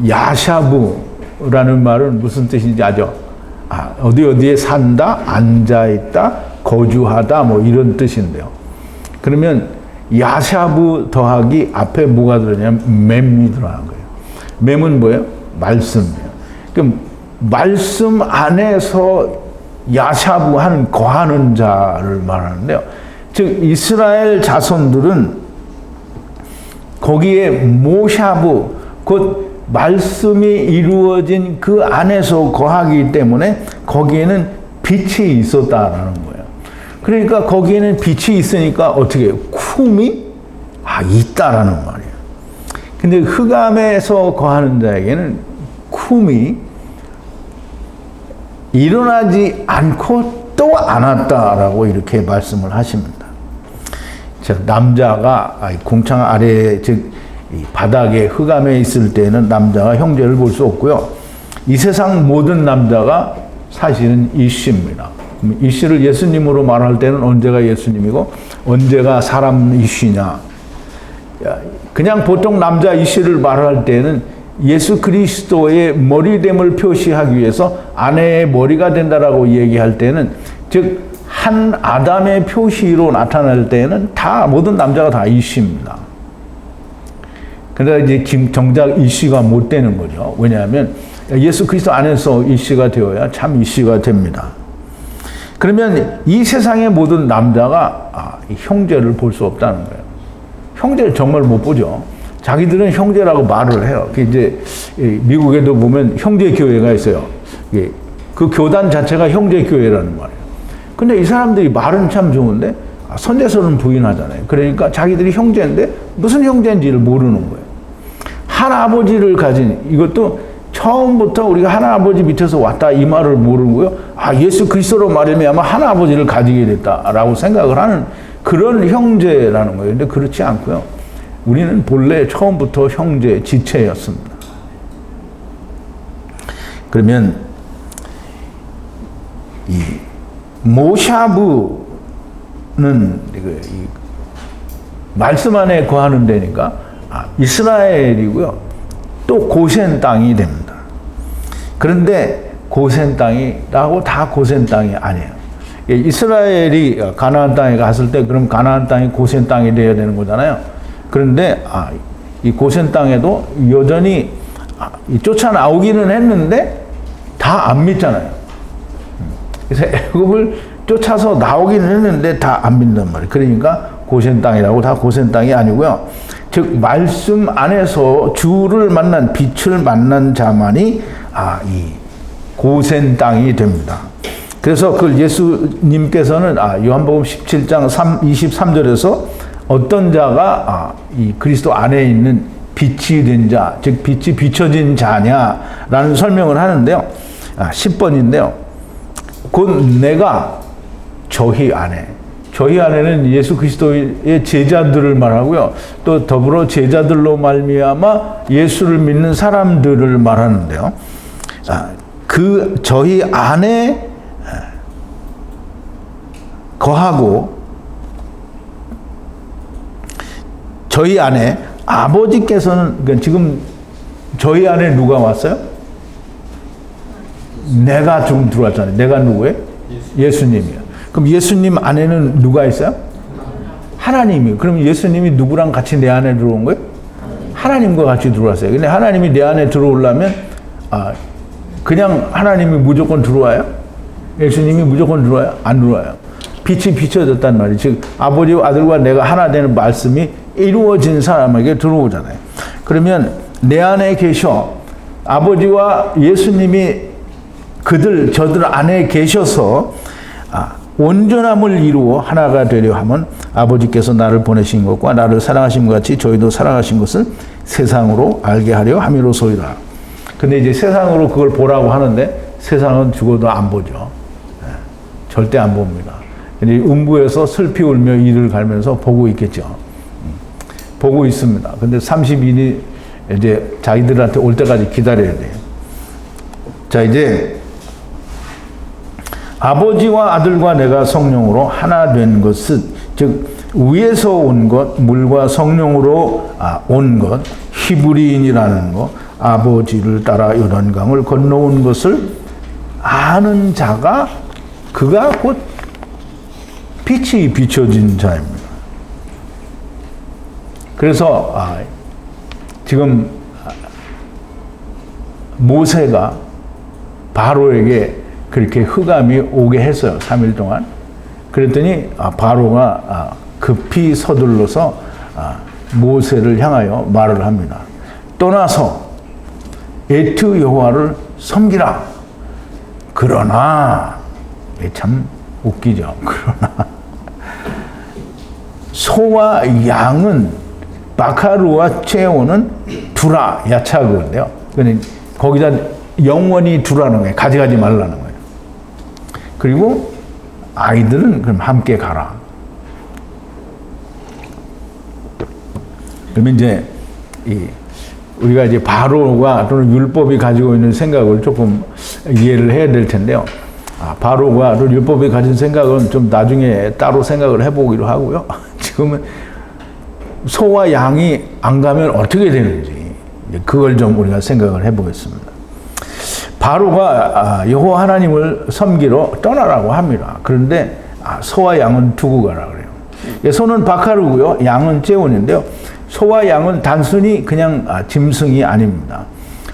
Speaker 1: 야샤브라는 말은 무슨 뜻인지 아죠? 어디에 산다, 앉아있다, 거주하다 뭐 이런 뜻인데요. 그러면 야샤브 더하기 앞에 뭐가 들어가냐면 맴이 들어간 거예요. 맴은 뭐예요? 말씀이에요. 그럼 말씀 안에서 야샤브 하는 거하는 자를 말하는데요. 즉 이스라엘 자손들은 거기에 모샤브 곧 말씀이 이루어진 그 안에서 거하기 때문에 거기에는 빛이 있었다라는 거예요. 그러니까 거기에는 빛이 있으니까 어떻게 해요? 쿰이 있다라는 말이에요. 근데 흑암에서 거하는 자에게는 쿰이 일어나지 않고 또 안 왔다라고 이렇게 말씀을 하십니다. 즉 남자가 궁창 아래에 즉 바닥에 흑암에 있을 때는 남자가 형제를 볼 수 없고요. 이 세상 모든 남자가 사실은 이씨입니다. 이씨를 예수님으로 말할 때는 언제가 예수님이고 언제가 사람 이씨냐? 그냥 보통 남자 이씨를 말할 때는 예수 그리스도의 머리됨을 표시하기 위해서 아내의 머리가 된다라고 얘기할 때는 즉 한 아담의 표시로 나타날 때는 다 모든 남자가 다 이씨입니다. 그러다 이제 정작 이씨가 못 되는 거죠. 왜냐하면 예수 그리스도 안에서 이씨가 되어야 참 이씨가 됩니다. 그러면 이 세상의 모든 남자가 형제를 볼 수 없다는 거예요. 형제를 정말 못 보죠. 자기들은 형제라고 말을 해요. 이제 미국에도 보면 형제 교회가 있어요. 그 교단 자체가 형제 교회라는 말이에요. 근데 이 사람들이 말은 참 좋은데 선제서는 부인하잖아요. 그러니까 자기들이 형제인데 무슨 형제인지를 모르는 거예요. 한 아버지를 가진 이것도 처음부터 우리가 한 아버지 밑에서 왔다 이 말을 모르고요. 예수 그리스도로 말미암아 한 아버지를 가지게 됐다라고 생각을 하는 그런 형제라는 거예요. 근데 그렇지 않고요. 우리는 본래 처음부터 형제 지체였습니다. 그러면 이 모샤브는 말씀 안에 거하는 데니까 이스라엘이고요. 또 고센 땅이 됩니다. 그런데 고센 땅이라고 다 고센 땅이 아니에요. 이스라엘이 가나안 땅에 갔을 때 그럼 가나안 땅이 고센 땅이 되어야 되는 거잖아요. 그런데 이 고센 땅에도 여전히 쫓아나오기는 했는데 다 안 믿잖아요. 그래서 애굽을 쫓아서 나오기는 했는데 다 안 믿는 말이에요. 그러니까 고센 땅이라고 다 고센 땅이 아니고요. 즉 말씀 안에서 주를 만난 빛을 만난 자만이 이 고센 땅이 됩니다. 그래서 그 예수님께서는 요한복음 17장 23절에서 어떤 자가 이 그리스도 안에 있는 빛이 된 자, 즉 빛이 비춰진 자냐라는 설명을 하는데요. 10번인데요. 곧 내가 저희 안에는 예수 그리스도의 제자들을 말하고요. 또 더불어 제자들로 말미암아 예수를 믿는 사람들을 말하는데요. 그 저희 안에 거하고 저희 안에 아버지께서는 그러니까 지금 저희 안에 누가 왔어요? 내가 지금 들어왔잖아요. 내가 누구예요? 예수님이요. 그럼 예수님 안에는 누가 있어요? 하나님이요. 그럼 예수님이 누구랑 같이 내 안에 들어온 거예요? 하나님과 같이 들어왔어요. 근데 하나님이 내 안에 들어오려면 그냥 하나님이 무조건 들어와요? 예수님이 무조건 들어와요? 안 들어와요. 빛이 비춰졌단 말이에요. 즉 아버지와 아들과 내가 하나 되는 말씀이 이루어진 사람에게 들어오잖아요. 그러면 내 안에 계셔 아버지와 예수님이 저들 안에 계셔서 온전함을 이루어 하나가 되려 하면 아버지께서 나를 보내신 것과 나를 사랑하신 것 같이 저희도 사랑하신 것을 세상으로 알게 하려 함이로소이다. 근데 이제 세상으로 그걸 보라고 하는데 세상은 죽어도 안 보죠. 절대 안 봅니다. 근데 음부에서 슬피 울며 이를 갈면서 보고 있겠죠. 보고 있습니다. 근데 30일이 이제 자기들한테 올 때까지 기다려야 돼요. 자, 이제 아버지와 아들과 내가 성령으로 하나 된 것은 즉 위에서 온 것, 물과 성령으로 온 것, 히브리인이라는 것, 아버지를 따라 요단강을 건너온 것을 아는 자가 그가 곧 빛이 비춰진 자입니다. 그래서 지금 모세가 바로에게 그렇게 흑암이 오게 했어요. 3일 동안. 그랬더니 바로가 급히 서둘러서 모세를 향하여 말을 합니다. 떠나서 에트 여호와를 섬기라. 그러나 참 웃기죠. 그러나 소와 양은 바카루와 체오는 두라 야차그인데요. 거기다 영원히 두라는 거예요. 가져가지 말라는 거예요. 그리고 아이들은 그럼 함께 가라. 그러면 이제 우리가 이제 바로가 또는 율법이 가지고 있는 생각을 조금 이해를 해야 될 텐데요. 바로가 또 율법이 가진 생각은 좀 나중에 따로 생각을 해보기로 하고요. 지금은 소와 양이 안 가면 어떻게 되는지 그걸 좀 우리가 생각을 해보겠습니다. 바로가 여호와 하나님을 섬기러 떠나라고 합니다. 그런데 소와 양은 두고 가라 그래요. 소는 바카루고요, 양은 제온인데요. 소와 양은 단순히 그냥 짐승이 아닙니다.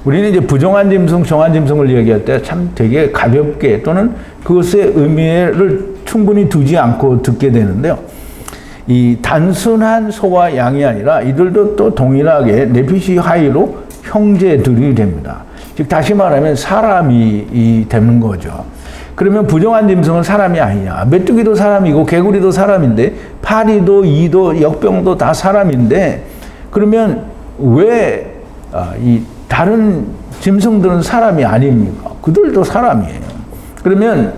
Speaker 1: 우리는 이제 부정한 짐승, 정한 짐승을 얘기할 때 참 되게 가볍게 또는 그것의 의미를 충분히 두지 않고 듣게 되는데요. 이 단순한 소와 양이 아니라 이들도 또 동일하게 네피시 하이로 형제들이 됩니다. 즉 다시 말하면 사람이 되는 거죠. 그러면 부정한 짐승은 사람이 아니냐. 메뚜기도 사람이고 개구리도 사람인데 파리도 이도 역병도 다 사람인데 그러면 왜 이 다른 짐승들은 사람이 아닙니까? 그들도 사람이에요. 그러면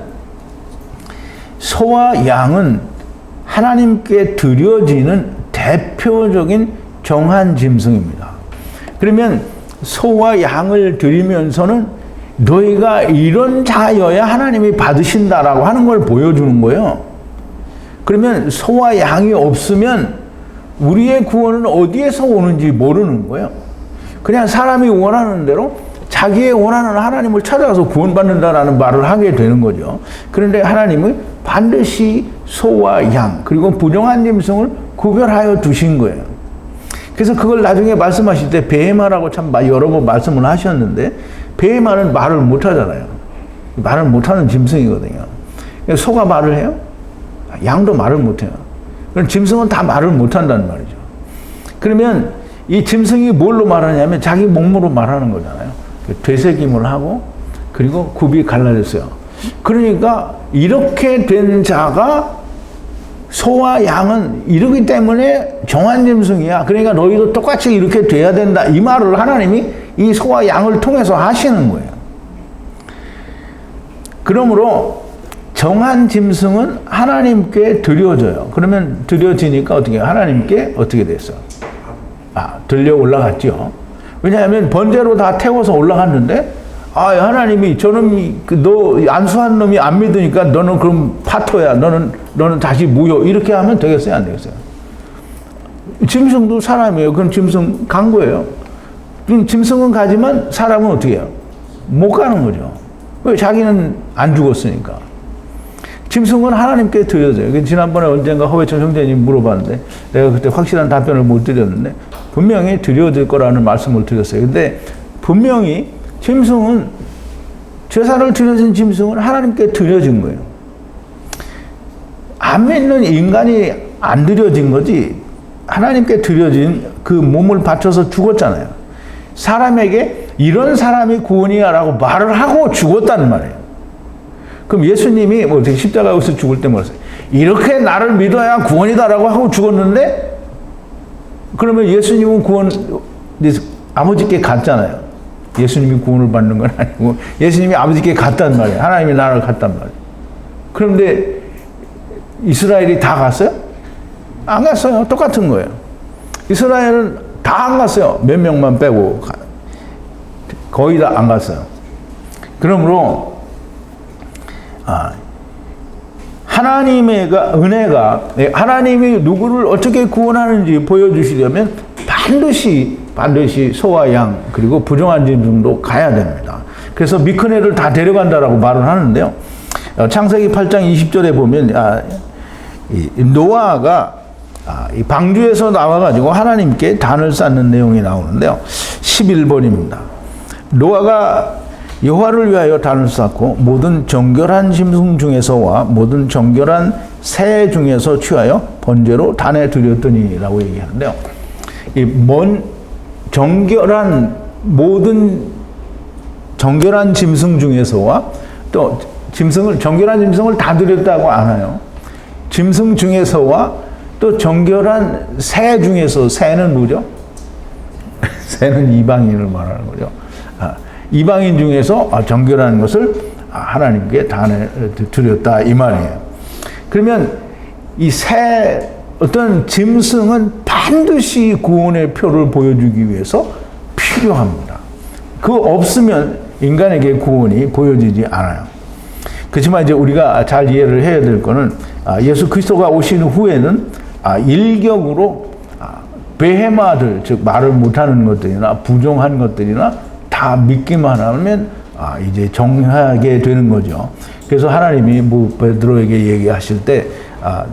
Speaker 1: 소와 양은 하나님께 드려지는 대표적인 정한 짐승입니다. 그러면 소와 양을 드리면서는 너희가 이런 자여야 하나님이 받으신다라고 하는 걸 보여주는 거예요. 그러면 소와 양이 없으면 우리의 구원은 어디에서 오는지 모르는 거예요. 그냥 사람이 원하는 대로 자기의 원하는 하나님을 찾아가서 구원받는다라는 말을 하게 되는 거죠. 그런데 하나님은 반드시 소와 양 그리고 부정한 짐승을 구별하여 두신 거예요. 그래서 그걸 나중에 말씀하실 때 베헤마라고 참 여러 번 말씀을 하셨는데 베헤마는 말을 못하잖아요. 말을 못하는 짐승이거든요. 소가 말을 해요? 양도 말을 못해요. 그럼 짐승은 다 말을 못한다는 말이죠. 그러면 이 짐승이 뭘로 말하냐면 자기 몸으로 말하는 거잖아요. 되새김을 하고 그리고 굽이 갈라졌어요. 그러니까 이렇게 된 자가 소와 양은 이러기 때문에 정한 짐승이야. 그러니까 너희도 똑같이 이렇게 돼야 된다. 이 말을 하나님이 이 소와 양을 통해서 하시는 거예요. 그러므로 정한 짐승은 하나님께 드려져요. 그러면 드려지니까 어떻게 해요? 하나님께 어떻게 됐어요? 들려 올라갔죠. 왜냐하면 번제로 다 태워서 올라갔는데 하나님이 저놈이 너 안수한 놈이 안 믿으니까 너는 그럼 파토야. 너는 다시 무효. 이렇게 하면 되겠어요? 안 되겠어요? 짐승도 사람이에요. 그럼 짐승 간 거예요. 그럼 짐승은 가지만 사람은 어떻게 해요? 못 가는 거죠. 왜? 자기는 안 죽었으니까. 짐승은 하나님께 드려져요. 지난번에 언젠가 허회천 형제님 물어봤는데 내가 그때 확실한 답변을 못 드렸는데 분명히 드려질 거라는 말씀을 드렸어요. 근데 분명히 짐승은 제사를 드려진 짐승은 하나님께 드려진 거예요. 안 믿는 인간이 안 드려진 거지 하나님께 드려진 그 몸을 바쳐서 죽었잖아요. 사람에게 이런 사람이 구원이야라고 말을 하고 죽었다는 말이에요. 그럼 예수님이 십자가에서 죽을 때 뭐랬어요? 이렇게 나를 믿어야 구원이다라고 하고 죽었는데 그러면 예수님은 구원 아버지께 갔잖아요. 예수님이 구원을 받는 건 아니고 예수님이 아버지께 갔단 말이에요. 하나님이 나를 갔단 말이에요. 그런데 이스라엘이 다 갔어요? 안 갔어요. 똑같은 거예요. 이스라엘은 다 안 갔어요. 몇 명만 빼고 거의 다 안 갔어요. 그러므로 하나님의 은혜가 하나님이 누구를 어떻게 구원하는지 보여주시려면 반드시 소와 양 그리고 부정한 짐승도 가야 됩니다. 그래서 미크네를 다 데려간다라고 말을 하는데요. 창세기 8장 20절에 보면 노아가 이 방주에서 나와가지고 하나님께 단을 쌓는 내용이 나오는데요. 11번입니다. 노아가 여호와를 위하여 단을 쌓고 모든 정결한 짐승 중에서와 모든 정결한 새 중에서 취하여 번제로 단에 드렸더니라고 얘기하는데요. 모든 정결한 짐승 중에서와 또 정결한 짐승을 다 드렸다고 안 해요. 짐승 중에서와 또 정결한 새 중에서 새는 뭐죠? 새는 이방인을 말하는 거죠. 이방인 중에서 정결한 것을 하나님께 단에 드렸다 이 말이에요. 그러면 이 어떤 짐승은 반드시 구원의 표를 보여주기 위해서 필요합니다. 그거 없으면 인간에게 구원이 보여지지 않아요. 그렇지만 이제 우리가 잘 이해를 해야 될 거는 예수 그리스도가 오신 후에는 일격으로 베헤마들 즉 말을 못하는 것들이나 부정한 것들이나 다 믿기만 하면 이제 정하게 되는 거죠. 그래서 하나님이 베드로에게 얘기하실 때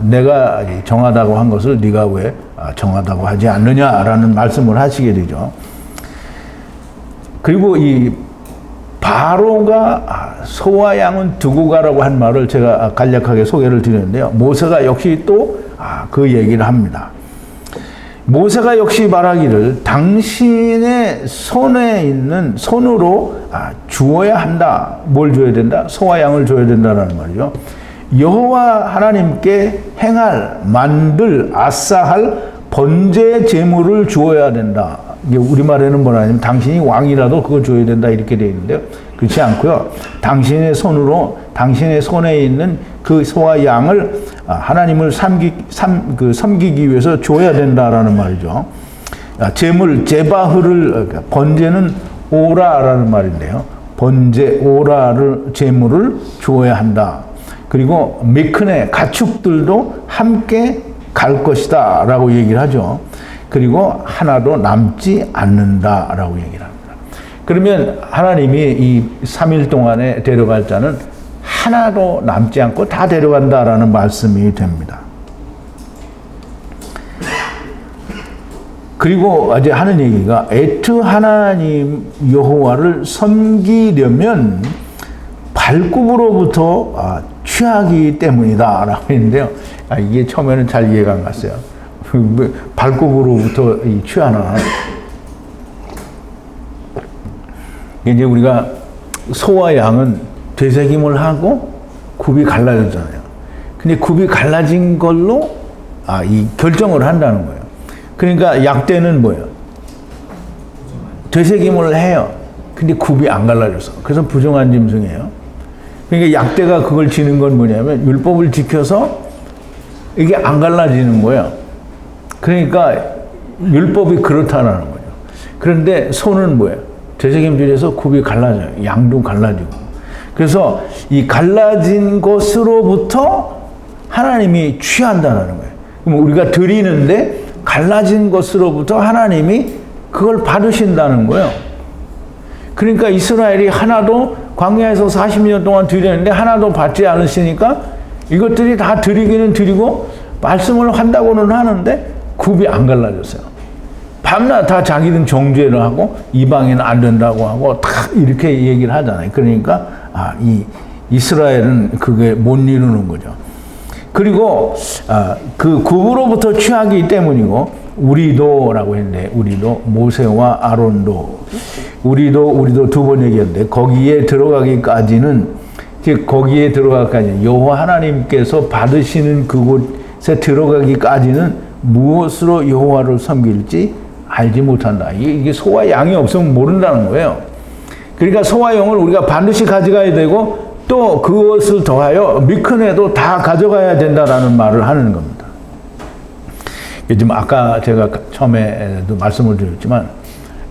Speaker 1: 내가 정하다고 한 것을 네가 왜 정하다고 하지 않느냐라는 말씀을 하시게 되죠. 그리고 이 바로가 소와 양은 두고 가라고 한 말을 제가 간략하게 소개를 드렸는데요. 모세가 역시 또 그 얘기를 합니다. 모세가 역시 말하기를 당신의 손에 있는 손으로 주어야 한다. 뭘 줘야 된다? 소와 양을 줘야 된다라는 말이죠. 여호와 하나님께 만들 아싸할 번제 제물을 주어야 된다. 이게 우리말에는 뭐냐면 당신이 왕이라도 그걸 줘야 된다 이렇게 되어 있는데요. 그렇지 않고요. 당신의 손에 있는 그 소와 양을 하나님을 섬기기 위해서 줘야 된다라는 말이죠. 제바흐를 번제는 오라라는 말인데요. 제물을 주어야 한다. 그리고 미크네 가축들도 함께 갈 것이다 라고 얘기를 하죠. 그리고 하나도 남지 않는다 라고 얘기를 합니다. 그러면 하나님이 이 3일 동안에 데려갈 자는 하나도 남지 않고 다 데려간다 라는 말씀이 됩니다. 그리고 이제 하는 얘기가 애트 하나님 여호와를 섬기려면 발굽으로부터 취하기 때문이다 라고 했는데요. 이게 처음에는 잘 이해가 안 갔어요. 발굽으로부터 취하나. 이제 우리가 소와 양은 되새김을 하고 굽이 갈라졌잖아요. 근데 굽이 갈라진 걸로 이 결정을 한다는 거예요. 그러니까 약대는 뭐예요? 되새김을 해요. 근데 굽이 안 갈라졌어. 그래서 부정한 짐승이에요. 그러니까 약대가 그걸 지는 건 뭐냐면 율법을 지켜서 이게 안 갈라지는 거예요. 그러니까 율법이 그렇다라는 거죠. 그런데 소는 뭐예요? 되새김질에서 굽이 갈라져요. 양도 갈라지고. 그래서 이 갈라진 것으로부터 하나님이 취한다는 거예요. 그럼 우리가 드리는데 갈라진 것으로부터 하나님이 그걸 받으신다는 거예요. 그러니까 이스라엘이 하나도 광야에서 40년 동안 드렸는데 하나도 받지 않으시니까 이것들이 다 드리기는 드리고 말씀을 한다고는 하는데 굽이 안 갈라졌어요. 밤낮 다 자기는 정죄를 하고 이방인은 안 된다고 하고 다 이렇게 얘기를 하잖아요. 그러니까 이 이스라엘은 그게 못 이루는 거죠. 그리고 그 굽으로부터 취하기 때문이고 우리도라고 했는데 우리도 모세와 아론도 우리도 두 번 얘기했는데 거기에 들어가기까지는 즉 거기에 들어가기까지 여호와 하나님께서 받으시는 그곳에 들어가기까지는 무엇으로 여호와를 섬길지 알지 못한다. 이게 소와 양이 없으면 모른다는 거예요. 그러니까 소와 양을 우리가 반드시 가져가야 되고 또 그것을 더하여 미크네도 다 가져가야 된다라는 말을 하는 겁니다. 지금 아까 제가 처음에도 말씀을 드렸지만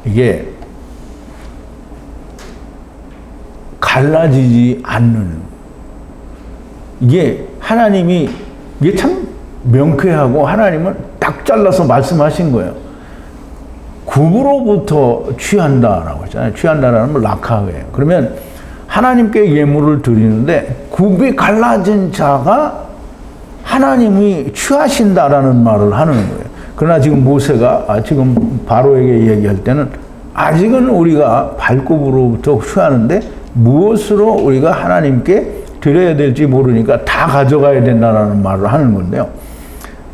Speaker 1: 이게 갈라지지 않는 이게 하나님이 이게 참 명쾌하고 하나님은 딱 잘라서 말씀하신 거예요. 굽으로부터 취한다라고 했잖아요. 취한다라는 건 락하예요. 그러면 하나님께 예물을 드리는데 굽이 갈라진 자가 하나님이 취하신다라는 말을 하는 거예요. 그러나 지금 모세가 지금 바로에게 얘기할 때는 아직은 우리가 발굽으로부터 취하는데 무엇으로 우리가 하나님께 드려야 될지 모르니까 다 가져가야 된다는 말을 하는 건데요.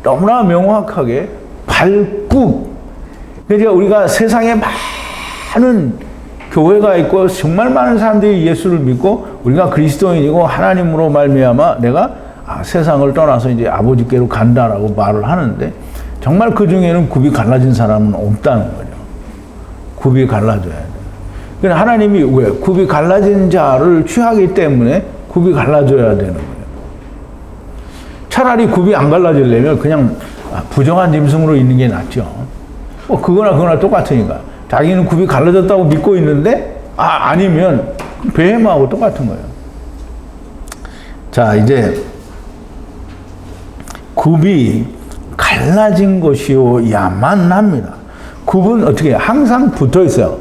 Speaker 1: 너무나 명확하게 발굽. 그러니까 우리가 세상에 많은 교회가 있고 정말 많은 사람들이 예수를 믿고 우리가 그리스도인이고 하나님으로 말미암아 내가 세상을 떠나서 이제 아버지께로 간다라고 말을 하는데 정말 그 중에는 굽이 갈라진 사람은 없다는 거죠. 굽이 갈라져야 돼요. 그러니까 하나님이 왜? 굽이 갈라진 자를 취하기 때문에 굽이 갈라져야 되는 거예요. 차라리 굽이 안 갈라지려면 그냥 부정한 짐승으로 있는 게 낫죠. 그거나 똑같으니까. 자기는 굽이 갈라졌다고 믿고 있는데 아니면 뱀하고 똑같은 거예요. 자, 이제 굽이 갈라진 것이어야만 합니다. 굽은 어떻게 해요? 항상 붙어 있어요.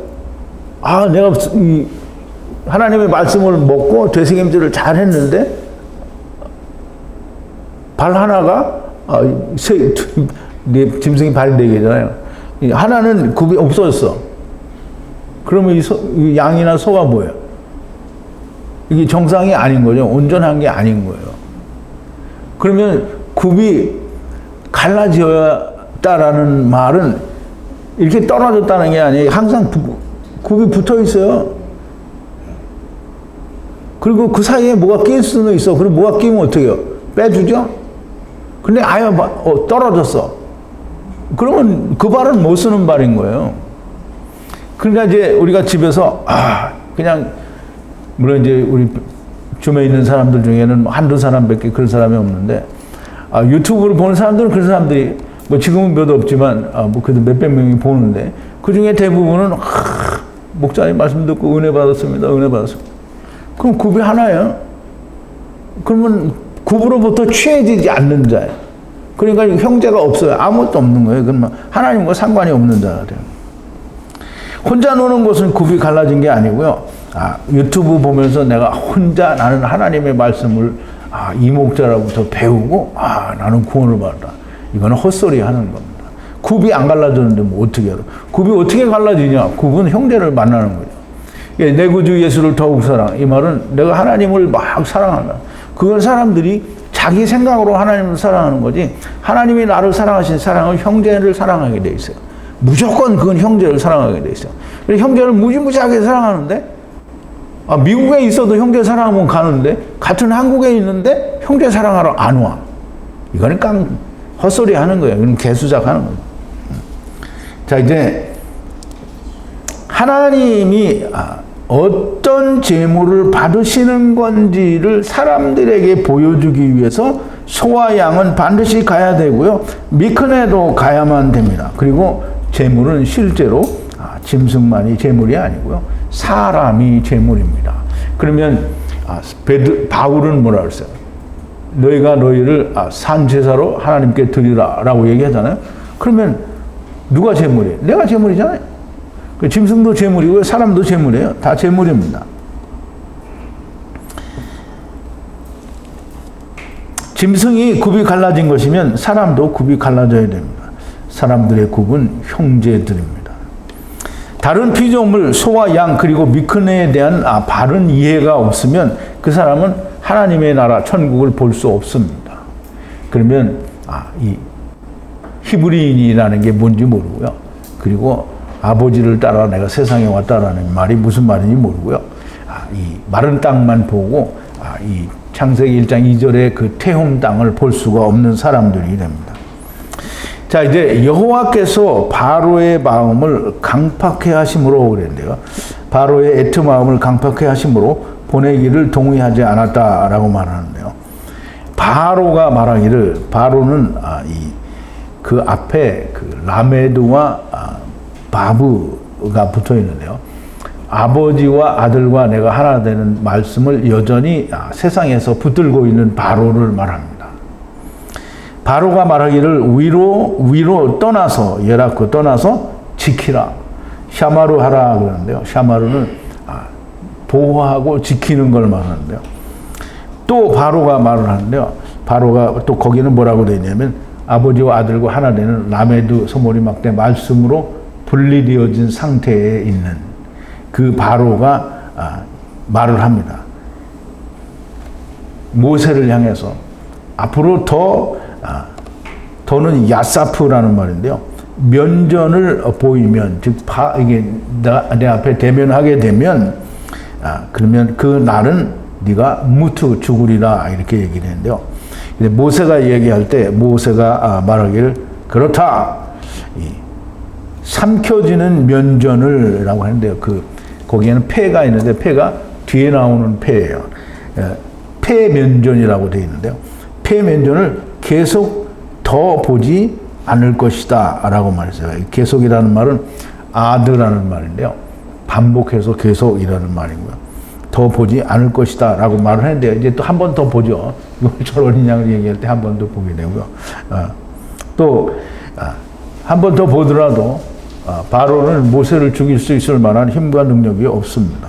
Speaker 1: 내가 하나님의 말씀을 먹고 되새김질을 잘 했는데 발 하나가 짐승이 발이 4개잖아요. 하나는 굽이 없어졌어. 그러면 이 양이나 소가 뭐예요? 이게 정상이 아닌 거죠. 온전한 게 아닌 거예요. 그러면 굽이 갈라졌다라는 말은 이렇게 떨어졌다는 게 아니에요. 항상 굽이 붙어 있어요. 그리고 그 사이에 뭐가 낄 수는 있어. 그럼 뭐가 끼면 어떻게 해요? 빼주죠? 근데 아예 떨어졌어. 그러면 그 발은 못 쓰는 발인 거예요. 그러니까 이제 우리가 집에서 그냥 물론 이제 우리 줌에 있는 사람들 중에는 한두 사람밖에 그런 사람이 없는데 유튜브를 보는 사람들은 그런 사람들이 뭐 지금은 몇 없지만 뭐 그래도 몇백 명이 보는데 그 중에 대부분은 목사님 말씀 듣고 은혜 받았습니다. 은혜 받았습니다. 그럼 굽이 하나예요. 그러면 굽으로부터 취해지지 않는 자예요. 그러니까 형제가 없어요. 아무것도 없는 거예요. 그러면 하나님과 상관이 없는 자들이에요. 혼자 노는 것은 굽이 갈라진 게 아니고요. 유튜브 보면서 내가 혼자 나는 하나님의 말씀을 이목자로부터 배우고 나는 구원을 받았다. 이거는 헛소리 하는 겁니다. 굽이 안 갈라졌는데 뭐 어떻게 알아? 굽이 어떻게 갈라지냐? 굽은 형제를 만나는 거죠. 내 구주 예수를 더욱 사랑. 이 말은 내가 하나님을 막 사랑한다. 그건 사람들이 자기 생각으로 하나님을 사랑하는 거지, 하나님이 나를 사랑하신 사랑은 형제를 사랑하게 돼 있어요. 무조건 그건 형제를 사랑하게 돼 있어요. 그래서 형제를 무지무지하게 사랑하는데, 미국에 있어도 형제 사랑하면 가는데, 같은 한국에 있는데 형제 사랑하러 안 와. 이거는 헛소리 하는 거예요. 이건 개수작 하는 거예요. 자, 이제 하나님이 어떤 제물을 받으시는 건지를 사람들에게 보여주기 위해서 소와 양은 반드시 가야 되고요. 미크네도 가야만 됩니다. 그리고 제물은 실제로 짐승만이 제물이 아니고요. 사람이 제물입니다. 그러면 바울은 뭐라 그랬어요? 너희가 너희를 산제사로 하나님께 드리라 라고 얘기하잖아요. 그러면 누가 제물이에요? 내가 제물이잖아요. 짐승도 제물이고요. 사람도 제물이에요. 다 제물입니다. 짐승이 굽이 갈라진 것이면 사람도 굽이 갈라져야 됩니다. 사람들의 굽은 형제들입니다. 다른 피조물, 소와 양, 그리고 미크네에 대한 바른 이해가 없으면 그 사람은 하나님의 나라, 천국을 볼 수 없습니다. 그러면 이 히브리인이라는 게 뭔지 모르고요. 그리고 아버지를 따라 내가 세상에 왔다라는 말이 무슨 말인지 모르고요. 이 마른 땅만 보고 이 창세기 1장 2절의 그 태움 땅을 볼 수가 없는 사람들이 됩니다. 자, 이제 여호와께서 바로의 마음을 강팍해 하심으로 그랬는데요. 바로의 애트 마음을 강팍해 하심으로 보내기를 동의하지 않았다라고 말하는데요. 바로가 말하기를, 바로는 그 앞에 그 라메드와 바브가 붙어 있는데요. 아버지와 아들과 내가 하나 되는 말씀을 여전히 세상에서 붙들고 있는 바로를 말합니다. 바로가 말하기를 위로 떠나서, 예라코 떠나서 지키라. 샤마루 하라 그러는데요. 샤마루는 보호하고 지키는 걸 말하는데요. 또 바로가 말을 하는데요. 바로가 또 거기는 뭐라고 되어 있냐면 아버지와 아들과 하나 되는 라메드 소모리 막대 말씀으로 분리되어진 상태에 있는 그 바로가 말을 합니다. 모세를 향해서 앞으로 더는 야사프라는 말인데요. 면전을 보이면, 즉 이게 내 앞에 대면하게 되면 그러면 그 날은 네가 무트 죽으리라 이렇게 얘기를 했는데요. 근데 모세가 얘기할 때 모세가 말하기를 그렇다. 삼켜지는 면전을라고 하는데요. 거기에는 폐가 있는데 폐가 뒤에 나오는 폐예요. 폐면전이라고 되어 있는데요. 폐면전을 계속 더 보지 않을 것이다라고 말했어요. 계속이라는 말은 아드라는 말인데요. 반복해서 계속이라는 말이고요. 더 보지 않을 것이다라고 말을 했는데요. 이제 또 한 번 더 보죠. 유월절 어린 양을 얘기할 때 한 번 더 보게 되고요. 또 한 번 더 보더라도 바로는 모세를 죽일 수 있을 만한 힘과 능력이 없습니다.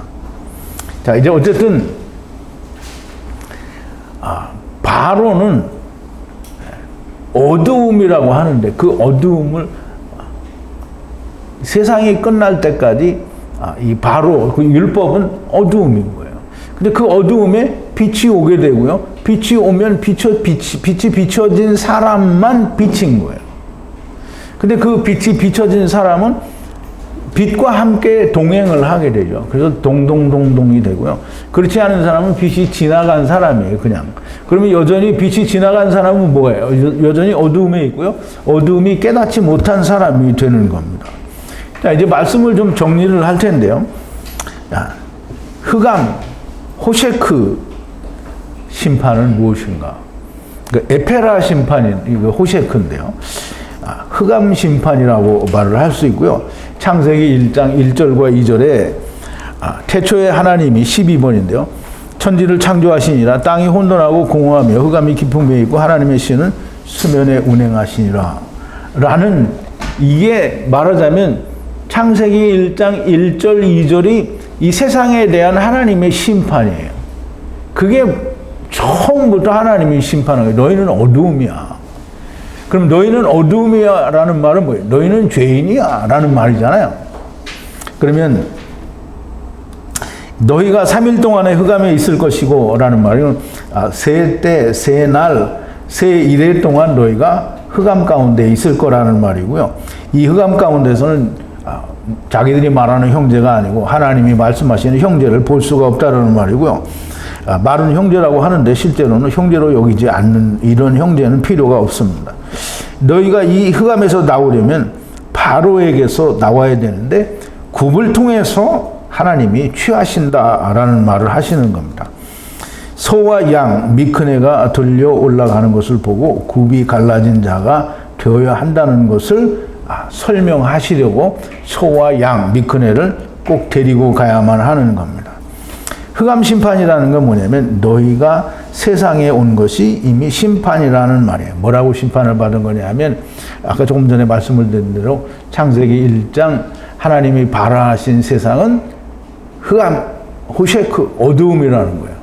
Speaker 1: 자, 이제 어쨌든 바로는 어두움이라고 하는데 그 어두움을 세상이 끝날 때까지 이 바로 그 율법은 어두움인 거예요. 근데 그 어두움에 빛이 오게 되고요. 빛이 오면 빛이 비춰진 사람만 빛인 거예요. 근데 그 빛이 비춰진 사람은 빛과 함께 동행을 하게 되죠. 그래서 동동동동이 되고요. 그렇지 않은 사람은 빛이 지나간 사람이에요, 그냥. 그러면 여전히 빛이 지나간 사람은 뭐예요? 여전히 어두움에 있고요. 어두움이 깨닫지 못한 사람이 되는 겁니다. 자, 이제 말씀을 좀 정리를 할 텐데요. 흑암, 호셰크 심판은 무엇인가? 그러니까 에페라 심판이 이거 호셰크인데요. 흑암 심판이라고 말을 할 수 있고요. 창세기 1장 1절과 2절에 태초에 하나님이 12번인데요. 천지를 창조하시니라 땅이 혼돈하고 공허하며 흑암이 깊은 데 있고 하나님의 씨는 수면에 운행하시니라. 라는, 이게 말하자면 창세기 1장 1절 2절이 이 세상에 대한 하나님의 심판이에요. 그게 처음부터 하나님이 심판한 거예요. 너희는 어두움이야. 그럼 너희는 어두움이야 라는 말은 뭐예요? 너희는 죄인이야 라는 말이잖아요. 그러면 너희가 3일 동안의 흑암에 있을 것이고 라는 말은 세 때, 세 날, 세 이래 동안 너희가 흑암 가운데 있을 거라는 말이고요. 이 흑암 가운데서는 자기들이 말하는 형제가 아니고 하나님이 말씀하시는 형제를 볼 수가 없다라는 말이고요. 말은 형제라고 하는데 실제로는 형제로 여기지 않는 이런 형제는 필요가 없습니다. 너희가 이 흑암에서 나오려면 바로에게서 나와야 되는데 굽을 통해서 하나님이 취하신다라는 말을 하시는 겁니다. 소와 양, 미크네가 들려 올라가는 것을 보고 굽이 갈라진 자가 되어야 한다는 것을 설명하시려고 소와 양, 미크네를 꼭 데리고 가야만 하는 겁니다. 흑암 심판이라는 건 뭐냐면 너희가 세상에 온 것이 이미 심판이라는 말이에요. 뭐라고 심판을 받은 거냐면 아까 조금 전에 말씀을 드린 대로 창세기 1장 하나님이 발화하신 세상은 흑암, 호셰크, 어두움이라는 거예요.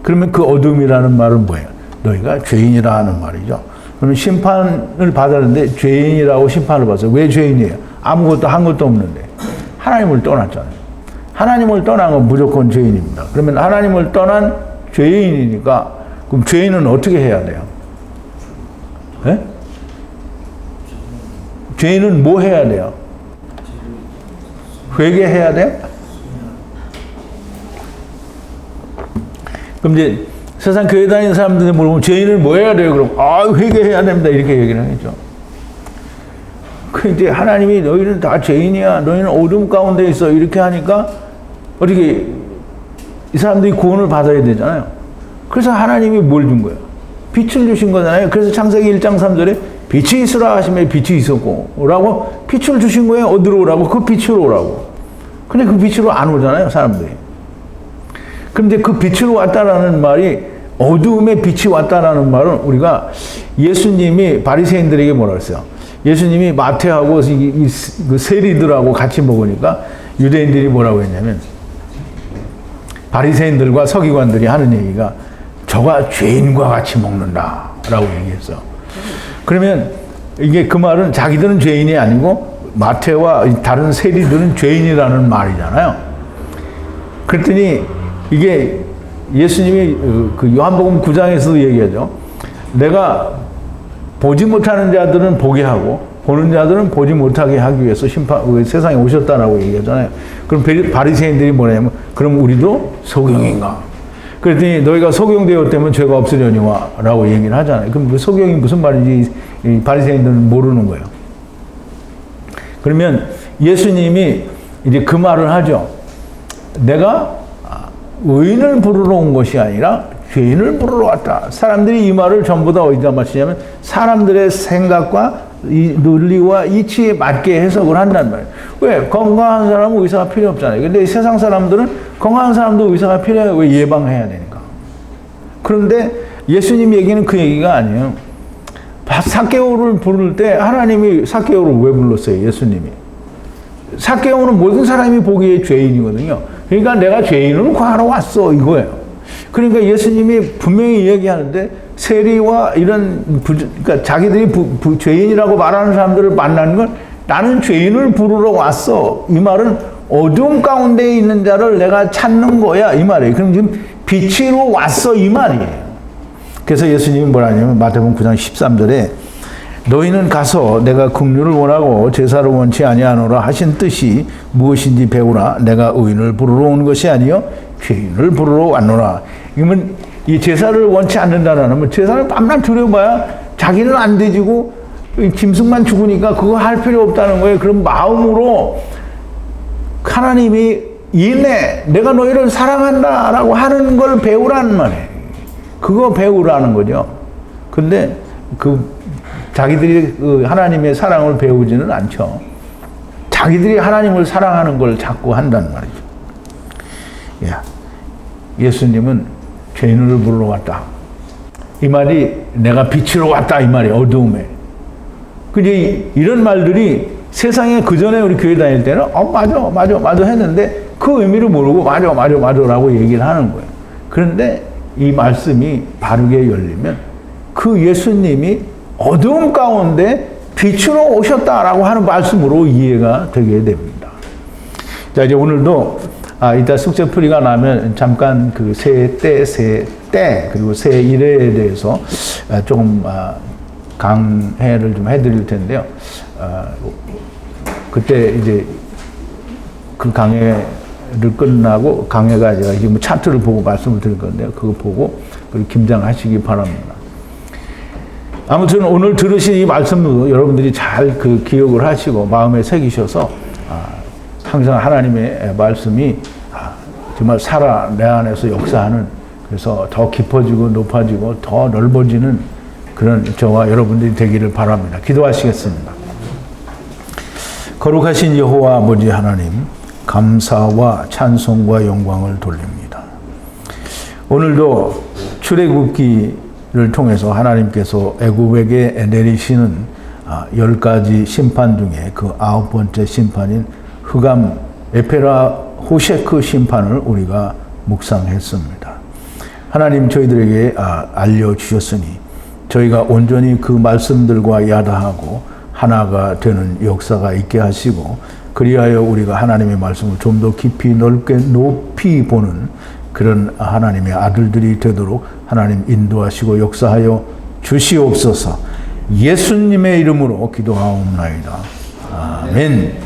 Speaker 1: 그러면 그 어둠이라는 말은 뭐예요? 너희가 죄인이라 하는 말이죠. 그러면 심판을 받았는데 죄인이라고 심판을 받았어요. 왜 죄인이에요? 아무것도 한 것도 없는데. 하나님을 떠났잖아요. 하나님을 떠난 건 무조건 죄인입니다. 그러면 하나님을 떠난 죄인이니까 그럼 죄인은 어떻게 해야 돼요? 네? 죄인은 뭐 해야 돼요? 회개해야 돼요? 그럼 이제 세상 교회 다니는 사람들한테 물어보면 죄인은 뭐 해야 돼요? 그럼 회개해야 됩니다. 이렇게 얘기를 하겠죠. 그 이제 하나님이 너희는 다 죄인이야. 너희는 어둠 가운데 있어. 이렇게 하니까 어떻게 이 사람들이 구원을 받아야 되잖아요. 그래서 하나님이 뭘 준 거예요? 빛을 주신 거잖아요. 그래서 창세기 1장 3절에 빛이 있으라 하시면 빛이 있었고 라고 빛을 주신 거예요. 어디로 오라고? 그 빛으로 오라고. 근데 그 빛으로 안 오잖아요. 사람들이. 그런데 그 빛으로 왔다라는 말이 어두움에 빛이 왔다라는 말은 우리가 예수님이 바리새인들에게 뭐라 그랬어요? 예수님이 마태하고 그 세리들하고 같이 먹으니까 유대인들이 뭐라고 했냐면 바리새인들과 서기관들이 하는 얘기가 저가 죄인과 같이 먹는다 라고 얘기했어. 그러면 이게 그 말은 자기들은 죄인이 아니고 마태와 다른 세리들은 죄인이라는 말이잖아요. 그랬더니 이게 예수님이 그 요한복음 9장에서도 얘기하죠. 내가 보지 못하는 자들은 보게 하고 보는 자들은 보지 못하게 하기 위해서 세상에 오셨다라고 얘기하잖아요. 그럼 바리새인들이 뭐냐면 그럼 우리도 소경인가? 그랬더니 너희가 소경되었다면 죄가 없으려니와 라고 얘기를 하잖아요. 그럼 그 소경이 무슨 말인지 바리새인들은 모르는 거예요. 그러면 예수님이 이제 그 말을 하죠. 내가 의인을 부르러 온 것이 아니라 죄인을 부르러 왔다. 사람들이 이 말을 전부 다 어디다 맞추냐면 사람들의 생각과 이 논리와 이치에 맞게 해석을 한단 말이에요. 왜? 건강한 사람은 의사가 필요 없잖아요. 근데 세상 사람들은 건강한 사람도 의사가 필요해요. 왜? 예방해야 되니까. 그런데 예수님 얘기는 그 얘기가 아니에요. 삭개오를 부를 때 하나님이 삭개오를 왜 불렀어요? 예수님이. 삭개오는 모든 사람이 보기에 죄인이거든요. 그러니까 내가 죄인을 구하러 왔어 이거예요. 그러니까 예수님이 분명히 얘기하는데 세리와 이런 그러니까 자기들이 죄인이라고 말하는 사람들을 만나는 건 나는 죄인을 부르러 왔어. 이 말은 어둠 가운데 있는 자를 내가 찾는 거야 이 말이에요. 그럼 지금 빛으로 왔어 이 말이에요. 그래서 예수님이 뭐라 하냐면 마태복음 9장 13절에 너희는 가서 내가 긍휼을 원하고 제사를 원치 아니하노라 하신 뜻이 무엇인지 배우라. 내가 의인을 부르러 온 것이 아니요 죄인을 부르러 왔노라. 이러면 이 제사를 원치 않는다는 건 제사를 밤낮 드려봐야 자기는 안 되지고 짐승만 죽으니까 그거 할 필요 없다는 거예요. 그런 마음으로 하나님이 내가 너희를 사랑한다라고 하는 걸 배우라는 말이에요. 그거 배우라는 거죠. 근데 자기들이 하나님의 사랑을 배우지는 않죠. 자기들이 하나님을 사랑하는 걸 자꾸 한다는 말이죠. 예수님은 죄인을 부르러 왔다. 이 말이 내가 빛으로 왔다 이 말이 어두움에. 근데 이런 말들이 세상에 그 전에 우리 교회 다닐 때는 맞아 했는데 그 의미를 모르고 맞아라고 얘기를 하는 거예요. 그런데 이 말씀이 바르게 열리면 그 예수님이 어두움 가운데 빛으로 오셨다라고 하는 말씀으로 이해가 되게 됩니다. 자, 이제 오늘도 이따 숙제풀이가 나면 잠깐 그 새 때 그리고 새 일에 대해서 조금 강해를 좀 해드릴 텐데요. 그때 이제 그 강해를 끝나고 강해가 제가 지금 차트를 보고 말씀을 드릴 건데요. 그거 보고 그리고 김장하시기 바랍니다. 아무튼 오늘 들으신 이 말씀도 여러분들이 잘 그 기억을 하시고 마음에 새기셔서 항상 하나님의 말씀이 정말 살아 내 안에서 역사하는, 그래서 더 깊어지고 높아지고 더 넓어지는 그런 저와 여러분들이 되기를 바랍니다. 기도하시겠습니다. 거룩하신 여호와 아버지 하나님, 감사와 찬송과 영광을 돌립니다. 오늘도 출애굽기를 통해서 하나님께서 애굽에게 내리시는 10가지 심판 중에 그 9번째 심판인 흑암 에페라 호셰크 심판을 우리가 묵상했습니다. 하나님, 저희들에게 알려주셨으니 저희가 온전히 그 말씀들과 야다하고 하나가 되는 역사가 있게 하시고, 그리하여 우리가 하나님의 말씀을 좀 더 깊이 넓게 높이 보는 그런 하나님의 아들들이 되도록 하나님 인도하시고 역사하여 주시옵소서. 예수님의 이름으로 기도하옵나이다. 아멘.